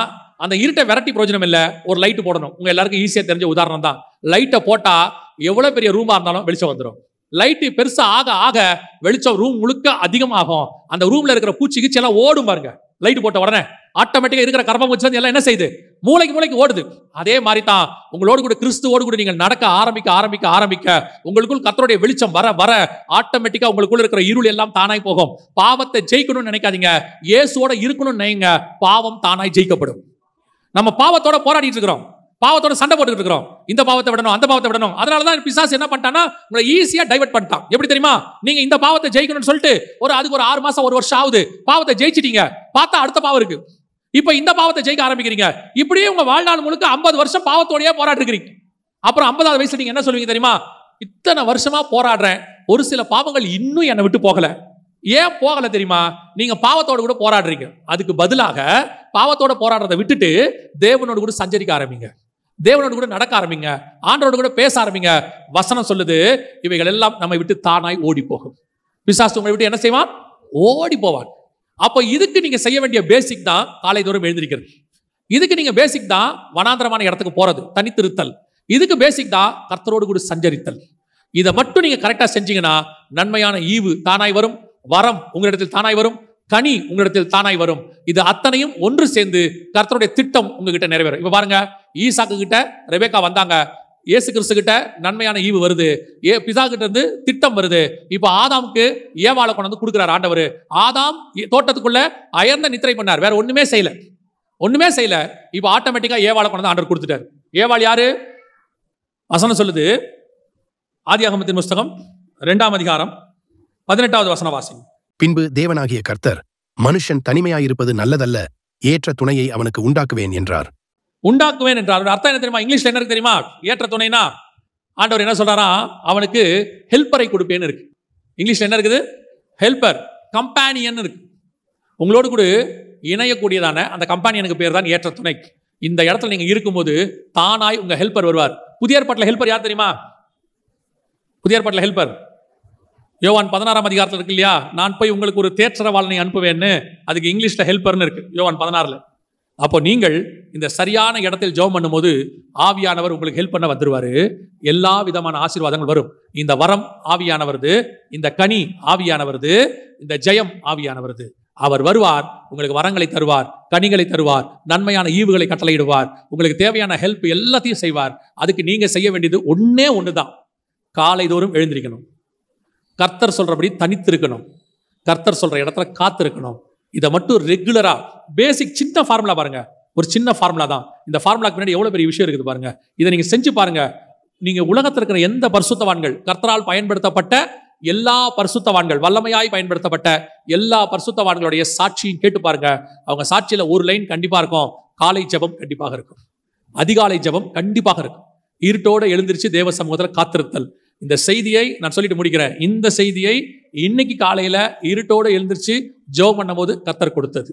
Speaker 1: அந்த இருட்டை விரட்டி பிரயோஜனம் இல்லை, ஒரு லைட்டு போடணும். உங்க எல்லாருக்கும் ஈஸியா தெரிஞ்ச உதாரணம் தான். லைட்டை போட்டா எவ்வளவு பெரிய ரூமா இருந்தாலும் வெளிச்சம் வந்துடும். லைட்டு பெருசா ஆக ஆக வெளிச்சம் ரூம் முழுக்க அதிகமாகும். அந்த ரூம்ல இருக்கிற பூச்சி கீச்சி எல்லாம் ஓடும் பாருங்க. லைட் போட்ட உடனே ஆட்டோமேட்டிக்கா இருக்கிற கர்ப்பப்பூச்சி வந்து எல்லாம் என்ன செய்யுது, மூளைக்கு மூளைக்கு ஓடுது. அதே மாதிரி தான் உங்களோடு கூட கிறிஸ்துவோடு கூட நீங்கள் நடக்க ஆரம்பிக்க ஆரம்பிக்க ஆரம்பிக்க உங்களுக்குள் கர்த்தருடைய வெளிச்சம் வர வர ஆட்டோமேட்டிக்கா உங்களுக்குள்ள இருக்கிற இருள் எல்லாம் தானாய் போகும். பாவத்தை ஜெயிக்கணும்னு நினைக்காதீங்க, இயேசுவோட இருக்கணும்னு நினைங்க. பாவம் தானாய் ஜெயிக்கப்படும். நம்ம பாவத்தோட போராடிட்டு இருக்கிறோம், பாவத்தோட சண்டை போட்டுக்கிட்டு இருக்கிறோம். இந்த பாவத்தை விடணும், அந்த பாவத்தை விடணும். அதனாலதான் பிசாசு என்ன பண்ணிட்டான்னா உங்களை ஈஸியா டைவர்ட் பண்ணிட்டான். எப்படி தெரியுமா? நீங்க இந்த பாவத்தை ஜெயிக்கணும்னு சொல்லிட்டு அதுக்கு ஒரு 6 மாசம் 1 வருஷம் ஆகுது, பாவத்தை ஜெயிச்சிட்டீங்க. பார்த்தா அடுத்த பாவம் இருக்கு, இப்ப இந்த பாவத்தை ஜெயிக்க ஆரம்பிக்கிறீங்க. இப்படியே உங்க வாழ்நாள் முழுக்க 50 வருஷம் பாவத்தோடயே போராடி இருக்கிறீங்க. அப்புறம் 50வது வயசுல நீங்க என்ன சொல்லுவீங்க தெரியுமா? இத்தனை வருஷமா போராடுறேன், ஒரு சில பாவங்கள் இன்னும் என்னை விட்டு போகல. ஏன் போகல தெரியுமா? நீங்க பாவத்தோட கூட போராடுறீங்க. அதுக்கு பதிலாக பாவத்தோட போராடுறதை விட்டுட்டு தேவனோடு கூட சஞ்சரிக்க ஆரம்பிங்க, தேவனோடு கூட நடக்க ஆரம்பிங்க, ஆண்டவரோடு கூட பேச ஆரம்பிங்க. வசனம் சொல்லுது, இவைகள் எல்லாம் நம்மை விட்டு தானாய் ஓடி போகும். பிசாசு உங்களை விட்டு என்ன செய்வான்? ஓடி போவான். அப்போ இதுக்கு நீங்க செய்ய வேண்டிய பேசிக் தான் காலை தோறும் எழுந்திருக்கிறது. இதுக்கு நீங்க பேசிக் தான் வனாந்தரமான இடத்துக்கு போறது, தனித்திருத்தல். இதுக்கு பேசிக் தான் கர்த்தரோடு கூட சஞ்சரித்தல். இதை மட்டும் நீங்க கரெக்டா செஞ்சீங்கன்னா நன்மையான ஈவு தானாய் வரும், வரம் உங்களிடத்தில் தானாய் வரும், கனி உங்களிடத்தில் தானாய் வரும். இது அத்தனையும் ஒன்று சேர்ந்து கர்த்தருடைய திட்டம் உங்ககிட்ட நிறைவேறும். இப்ப பாருங்க, ஈசாக்கு கிட்ட ரெபேக்கா வந்தாங்க, இயேசு கிறிஸ்து கிட்ட நன்மையான ஈவு வருது, பிசா கிட்ட இருந்து திட்டம் வருது. இப்ப ஆதாமுக்கு ஏவாளை கொண்டு வந்து கொடுக்கிறார் ஆண்டவர். ஆதாம் தோட்டத்துக்குள்ள அயர்ந்த நித்திரை பண்ணார், வேற ஒண்ணுமே செய்யல, ஒண்ணுமே செய்யல. இப்ப ஆட்டோமேட்டிக்கா ஏவாளை கொண்டு வந்து ஆண்டவர் கொடுத்துட்டார். ஏவாள் யாரு? வசனம் சொல்லுது, ஆதியாகமத்தின் புஸ்தகம் 2ஆம் அதிகாரம் 18வது வசனம் வாசிங்க.
Speaker 2: பின்பு தேவனாகிய கர்த்தர், மனுஷன் தனிமையாயிருப்பது நல்லதல்ல, ஏற்ற துணையை அவனுக்கு உண்டாக்குவேன் என்றார்.
Speaker 1: உண்டாக்குவேன் என்றார். அர்த்தம் என்ன தெரியுமா? இங்கிலீஷ்ல என்ன இருக்கு தெரியுமா? ஏற்ற துணைனா ஆண்டவர் என்ன சொல்றாரா? அவனுக்கு ஹெல்ப்பரை கொடுப்பேன்னு இருக்கு. இங்கிலீஷ்ல என்ன இருக்குது? ஹெல்ப்பர், கம்பானியன் இருக்கு. உங்களோடு கூட இணையக்கூடியதான அந்த கம்பானியனுக்கு பேர் தான் ஏற்ற துணை. இந்த இடத்துல நீங்க இருக்கும்போது தானாய் உங்க ஹெல்ப்பர் வருவார். புதிய ஏற்பாட்டில் ஹெல்ப்பர் யார் தெரியுமா? புதிய ஏற்பாட்டில் ஹெல்ப்பர் யோவான் 16ஆம் அதிகாரத்தில் இருக்கு இல்லையா? நான் போய் உங்களுக்கு ஒரு தேற்றரவாளனை அனுப்புவேன்னு, அதுக்கு இங்கிலீஷ்ல ஹெல்ப்பர்னு இருக்கு யோவான் 16ல். அப்போ நீங்கள் இந்த சரியான இடத்தில் ஜெபம் பண்ணும்போது ஆவியானவர் உங்களுக்கு ஹெல்ப் பண்ண வந்துருவாரு. எல்லா விதமான ஆசீர்வாதங்கள் வரும். இந்த வரம் ஆவியானவருது, இந்த கனி ஆவியானவருது, இந்த ஜெயம் ஆவியானவருது. அவர் வருவார், உங்களுக்கு வரங்களை தருவார், கனிகளை தருவார், நன்மையான ஈவுகளை கட்டளையிடுவார், உங்களுக்கு தேவையான ஹெல்ப் எல்லாத்தையும் செய்வார். அதுக்கு நீங்க செய்ய வேண்டியது ஒன்னே ஒண்ணுதான், காலை தோறும் எழுந்திருக்கணும், கர்த்தர் சொல்றபடி தனித்திருக்கணும், கர்த்தர் சொல்ற இடத்துல காத்திருக்கணும். இதை மட்டும் ரெகுலரா, பேசிக் சின்ன ஃபார்முலா பாருங்க, ஒரு சின்ன ஃபார்முலா தான். இந்த ஃபார்முலாக்கு பின்னாடி எவ்வளவு பெரிய விஷயம் இருக்குது பாருங்க. இதை நீங்க செஞ்சு பாருங்க. நீங்க உலகத்தில் இருக்கிற எந்த பரிசுத்தவான்கள், கர்த்தரால் பயன்படுத்தப்பட்ட எல்லா பரிசுத்தவான்கள், வல்லமையாய் பயன்படுத்தப்பட்ட எல்லா பரிசுத்தவான்களுடைய சாட்சியும் கேட்டு பாருங்க. அவங்க சாட்சியில ஒரு லைன் கண்டிப்பா இருக்கும், காலை ஜெபம் கண்டிப்பாக இருக்கும், அதிகாலை ஜெபம் கண்டிப்பாக இருக்கும், இருட்டோட எழுந்திருச்சு தேவ சமூகத்தில் காத்திருத்தல். இந்த செய்தியை நான் சொல்லிட்டு முடிக்கிறேன். இந்த செய்தியை இன்னைக்கு காலையில இருட்டோட எழுந்திருச்சு ஜெபம் பண்ணும் போது கர்த்தர் கொடுத்தது.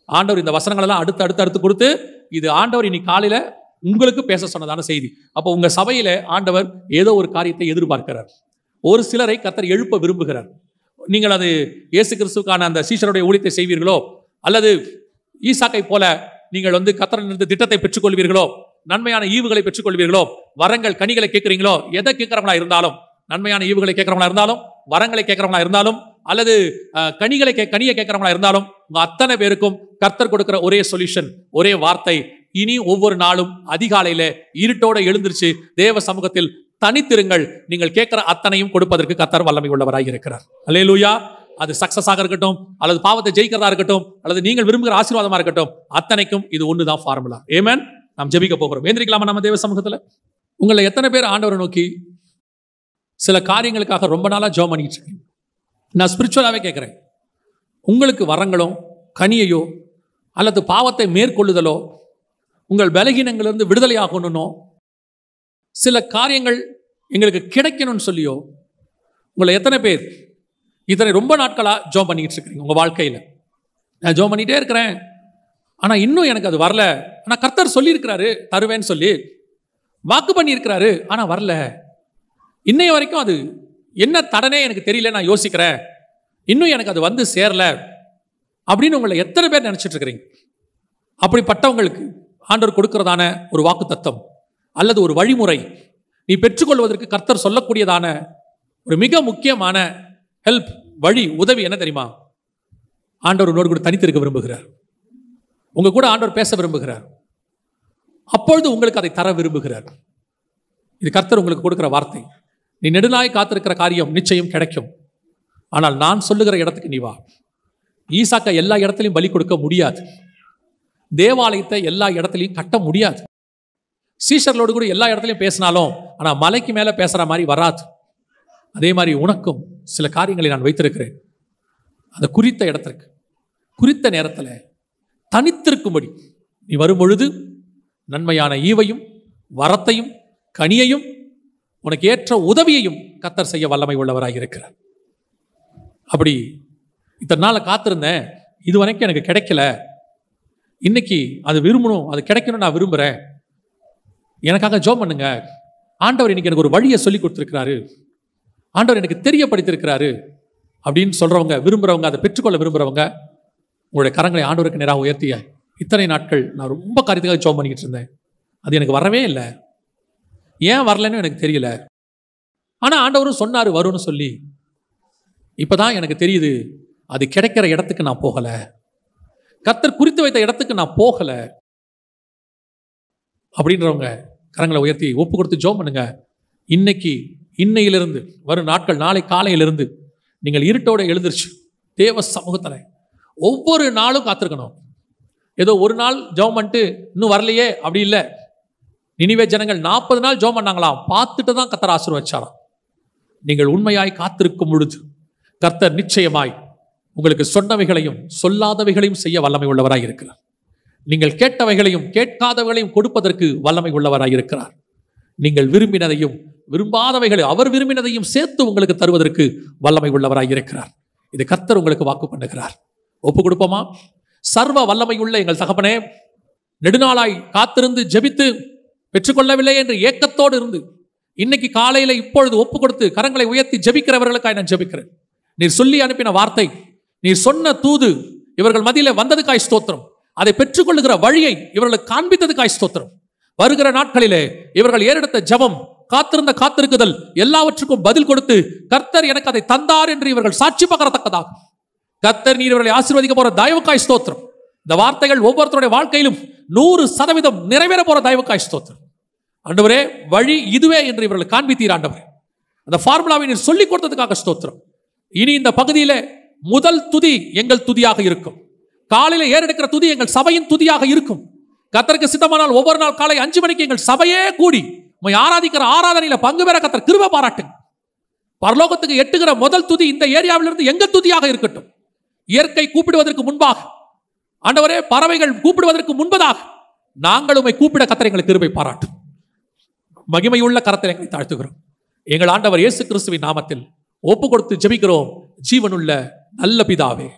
Speaker 1: ஆண்டவர் இந்த வசனங்கள் எல்லாம் அடுத்து கொடுத்து, இது ஆண்டவர் இன்னைக்கு காலையில உங்களுக்கு பேச சொன்னதான செய்தி. அப்போ உங்க சபையில ஆண்டவர் ஏதோ ஒரு காரியத்தை எதிர்பார்க்கிறார். ஒரு சிலரை கர்த்தர் எழுப்ப விரும்புகிறார். நீங்கள் அது இயேசு கிறிஸ்துவுக்கான அந்த சீஷருடைய ஊழியத்தை செய்வீர்களோ, அல்லது ஈசாக்கை போல நீங்கள் கர்த்தரிலிருந்து திட்டத்தை பெற்றுக்கொள்வீர்களோ, நன்மையான ஈவுகளை பெற்றுக்கொள்வீர்களோ, வரங்கள் கனிகளை கேட்கிறீங்களோ, எதை கேட்கிறவங்களா இருந்தாலும், நன்மையான ஈவுகளை கேட்கிறவங்களா இருந்தாலும், வரங்களை கேட்கிறவங்களா இருந்தாலும், அல்லது கனியை கேட்கிறவங்களா இருந்தாலும், உங்க அத்தனை பேருக்கும் கர்த்தர் கொடுக்கிற ஒரே சொல்யூஷன், ஒரே வார்த்தை, இனி ஒவ்வொரு நாளும் அதிகாலையில இருட்டோட எழுந்திருச்சு தேவ சமூகத்தில் தனித்திருங்கள். நீங்கள் கேட்கிற அத்தனையும் கொடுப்பதற்கு கர்த்தர் வல்லமை உள்ளவராக இருக்கிறார். அல்லேலூயா. அது சக்சஸாக இருக்கட்டும், அல்லது பாவத்தை ஜெயிக்கிறதா இருக்கட்டும், அல்லது நீங்கள் விரும்புகிற ஆசீர்வாதமா இருக்கட்டும், அத்தனைக்கும் இது ஒண்ணுதான் ஃபார்முலா. ஆமென். நாம் ஜெபிக்க போகிறோம். ஏந்திரிக்கலாமா நம்ம தேவ சமூகத்துல? உங்களை எத்தனை பேர் ஆண்டவரை நோக்கி சில காரியங்களுக்காக ரொம்ப நாளா ஜெபம் பண்ணிட்டு இருக்கீங்க? நான் ஸ்பிரிச்சுவலாவே கேட்கிறேன். உங்களுக்கு வரங்களோ, கனியையோ, அல்லது பாவத்தை மேற்கொள்ளுதலோ, உங்கள் பலகீனங்களிலிருந்து விடுதலை ஆகணும்னோ, சில காரியங்கள் எங்களுக்கு கிடைக்கணும்னு சொல்லியோ, உங்களை எத்தனை பேர் இத்தனை ரொம்ப நாட்களா ஜெபம் பண்ணிட்டு இருக்கிறீங்க? உங்க வாழ்க்கையில நான் ஜெபம் பண்ணிட்டே இருக்கிறேன், ஆனா இன்னும் எனக்கு அது வரல. ஆனா கர்த்தர் சொல்லியிருக்கிறாரு தருவேன்னு சொல்லி, வாக்கு பண்ணியிருக்கிறாரு, ஆனா வரல. இன்னைய வரைக்கும் அது என்ன தடனே எனக்கு தெரியல, நான் யோசிக்கிறேன், இன்னும் எனக்கு அது சேரல அப்படின்னு உங்களை எத்தனை பேர் நினைச்சிட்டு இருக்கிறீங்க? அப்படிப்பட்டவங்களுக்கு ஆண்டவர் கொடுக்கிறதான ஒரு வாக்கு தத்தம் அல்லது ஒரு வழிமுறை, நீ பெற்றுக்கொள்வதற்கு கர்த்தர் சொல்லக்கூடியதான ஒரு மிக முக்கியமான ஹெல்ப், வழி, உதவி என்ன தெரியுமா? ஆண்டவர் உன்னோடு கூட தனித்திருக்க விரும்புகிறார். உங்க கூட ஆண்டவர் பேச விரும்புகிறார். அப்பொழுது உங்களுக்கு அதை தர விரும்புகிறார். இது கர்த்தர் உங்களுக்கு கொடுக்கிற வார்த்தை. நீ நெடுநாய் காத்திருக்கிற காரியம் நிச்சயம் கிடைக்கும். ஆனால் நான் சொல்லுகிற இடத்துக்கு நீ வா. ஈசாக்கா எல்லா இடத்துலையும் பலி கொடுக்க முடியாது. தேவாலயத்தை எல்லா இடத்துலையும் கட்ட முடியாது. சீஷர்களோடு கூட எல்லா இடத்துலையும் பேசினாலும், ஆனா மலைக்கு மேல பேசுற மாதிரி வராது. அதே மாதிரி உனக்கும் சில காரியங்களை நான் வைத்திருக்கிறேன். அந்த குறித்த இடத்திற்கு, குறித்த நேரத்தில் தனித்திருக்கும்படி நீ வரும்பொழுது நன்மையான ஈவையும், வரத்தையும், கனியையும், உனக்கு ஏற்ற உதவியையும் கர்த்தர் செய்ய வல்லமை உள்ளவராக இருக்கிறார். அப்படி இத்தனை நாள் காத்திருந்தேன், இது வரைக்கும் எனக்கு கிடைக்கல, இன்னைக்கு அது விரும்பணும், அது கிடைக்கணும், நான் விரும்புகிறேன், எனக்காக ஜெபம் பண்ணுங்க, ஆண்டவர் இன்னைக்கு எனக்கு ஒரு வழியை சொல்லி கொடுத்துருக்கிறாரு, ஆண்டவர் எனக்கு தெரியப்படுத்திருக்கிறாரு அப்படின்னு சொல்றவங்க, விரும்புறவங்க, அதை பெற்றுக்கொள்ள விரும்புறவங்க, உங்களுடைய கரங்களை ஆண்டவருக்கு நேராக உயர்த்திய, இத்தனை நாட்கள் நான் ரொம்ப காரியத்துக்காக ஜெபம் பண்ணிக்கிட்டு இருந்தேன், அது எனக்கு வரவே இல்லை, ஏன் வரலன்னு எனக்கு தெரியல, ஆனா ஆண்டவரும் சொன்னாரு வரும்னு சொல்லி, இப்பதான் எனக்கு தெரியுது அது கிடைக்கிற இடத்துக்கு நான் போகல, கர்த்தர் குறித்து வைத்த இடத்துக்கு நான் போகல அப்படின்றவங்க கரங்களை உயர்த்தி ஒப்பு கொடுத்து ஜெபம் பண்ணுங்க. இன்னையிலிருந்து வரும் நாட்கள், நாளை காலையிலிருந்து நீங்கள் இருட்டோட எழுந்திருச்சு தேவ சமூகத்தில் ஒவ்வொரு நாளும் காத்திருக்கணும். ஏதோ ஒரு நாள் ஜெபம் பண்ணிட்டு இன்னும் வரலையே அப்படி இல்லை. நினிவே ஜனங்கள் 40 நாள் ஜெபம் பண்ணாங்களாம், பார்த்துட்டு தான் கர்த்தர் ஆசீர்வதிச்சாராம். நீங்கள் உண்மையாய் காத்திருக்கும் பொழுது கர்த்தர் நிச்சயமாய் உங்களுக்கு சொன்னவைகளையும் சொல்லாதவைகளையும் செய்ய வல்லமை உள்ளவராய் இருக்கிறார். நீங்கள் கேட்டவைகளையும் கேட்காதவைகளையும் கொடுப்பதற்கு வல்லமை உள்ளவராய் இருக்கிறார். நீங்கள் விரும்பினதையும் விரும்பாதவைகளை, அவர் விரும்பினதையும் சேர்த்து உங்களுக்கு தருவதற்கு வல்லமை உள்ளவராய் இருக்கிறார். இது கர்த்தர் உங்களுக்கு வாக்கு பண்ணுகிறார். ஒப்பு கொடுப்போமா? சர்வ வல்லமை உள்ள எங்கள் தகப்பனே, நெடுநாளாய் காத்திருந்து ஜெபித்து பெற்றுக்கொள்ளவில்லை என்று ஏக்கத்தோடு இருந்து இன்னைக்கு காலையில இப்பொழுது ஒப்பு கொடுத்து கரங்களை உயர்த்தி ஜெபிக்கிறவர்களுக்காய் நான் ஜெபிக்கிறேன். நீர் சொல்லி அனுப்பின வார்த்தை, நீர் சொன்ன தூது இவர்கள் மத்தியில வந்ததுக்காய் ஸ்தோத்திரம். அதை பெற்றுக்கொள்ளுகிற வழியை இவர்களுக்கு காண்பித்ததுக்காய் ஸ்தோத்திரம். வருகிற நாட்களிலே இவர்கள் ஏறெடுத்த ஜெபம், காத்திருந்த காத்திருக்குதல் எல்லாவற்றுக்கும் பதில் கொடுத்து கர்த்தர் எனக்கு அதை தந்தார் என்று இவர்கள் சாட்சி பகரத்தக்கதாக கர்த்தர் நீர் இவர்களை ஆசீர்வதிக்க போற தயவுக்காய் ஸ்தோத்திரம். இந்த வார்த்தைகள் ஒவ்வொருத்தருடைய வாழ்க்கையிலும் 100% நிறைவேற போற தயவுக்காய் ஸ்தோத்திரம். ஆண்டவரே, வழி இதுவே என்று இவர்கள் காண்பித்தீர் ஆண்டவரே. அந்த ஃபார்முலாவை நீர் சொல்லிக் கொடுத்ததுக்காக ஸ்தோத்திரம். இனி இந்த பகுதியில முதல் துதி எங்கள் துதியாக இருக்கும். காலையில ஏறெடுக்கிற துதி எங்கள் சபையின் துதியாக இருக்கும். கர்த்தருக்கு சித்தமானால் ஒவ்வொரு நாள் காலை 5 மணிக்கு எங்கள் சபையே கூடி உம்மை ஆராதிக்கிற ஆராதனையில பங்கு பெற கர்த்தர் கிருபை பாராட்டுங்க. பரலோகத்துக்கு எட்டுகிற முதல் துதி இந்த ஏரியாவிலிருந்து எங்கள் துதியாக இருக்கட்டும். இயற்கை கூப்பிடுவதற்கு முன்பாக, ஆண்டவரே, பறவைகள் கூப்பிடுவதற்கு முன்பதாக நாங்கள் உம்மை கூப்பிட கர்த்தர் எங்களுக்கு கிருபை பாராட்டும். மகிமையுள்ள கரத்தில் எங்களை தாழ்த்துகிறோம். எங்கள் ஆண்டவர் இயேசு கிறிஸ்துவின் நாமத்தில் ஒப்பு கொடுத்து ஜெபிக்கிறோம் ஜீவனுள்ள நல்ல பிதாவே.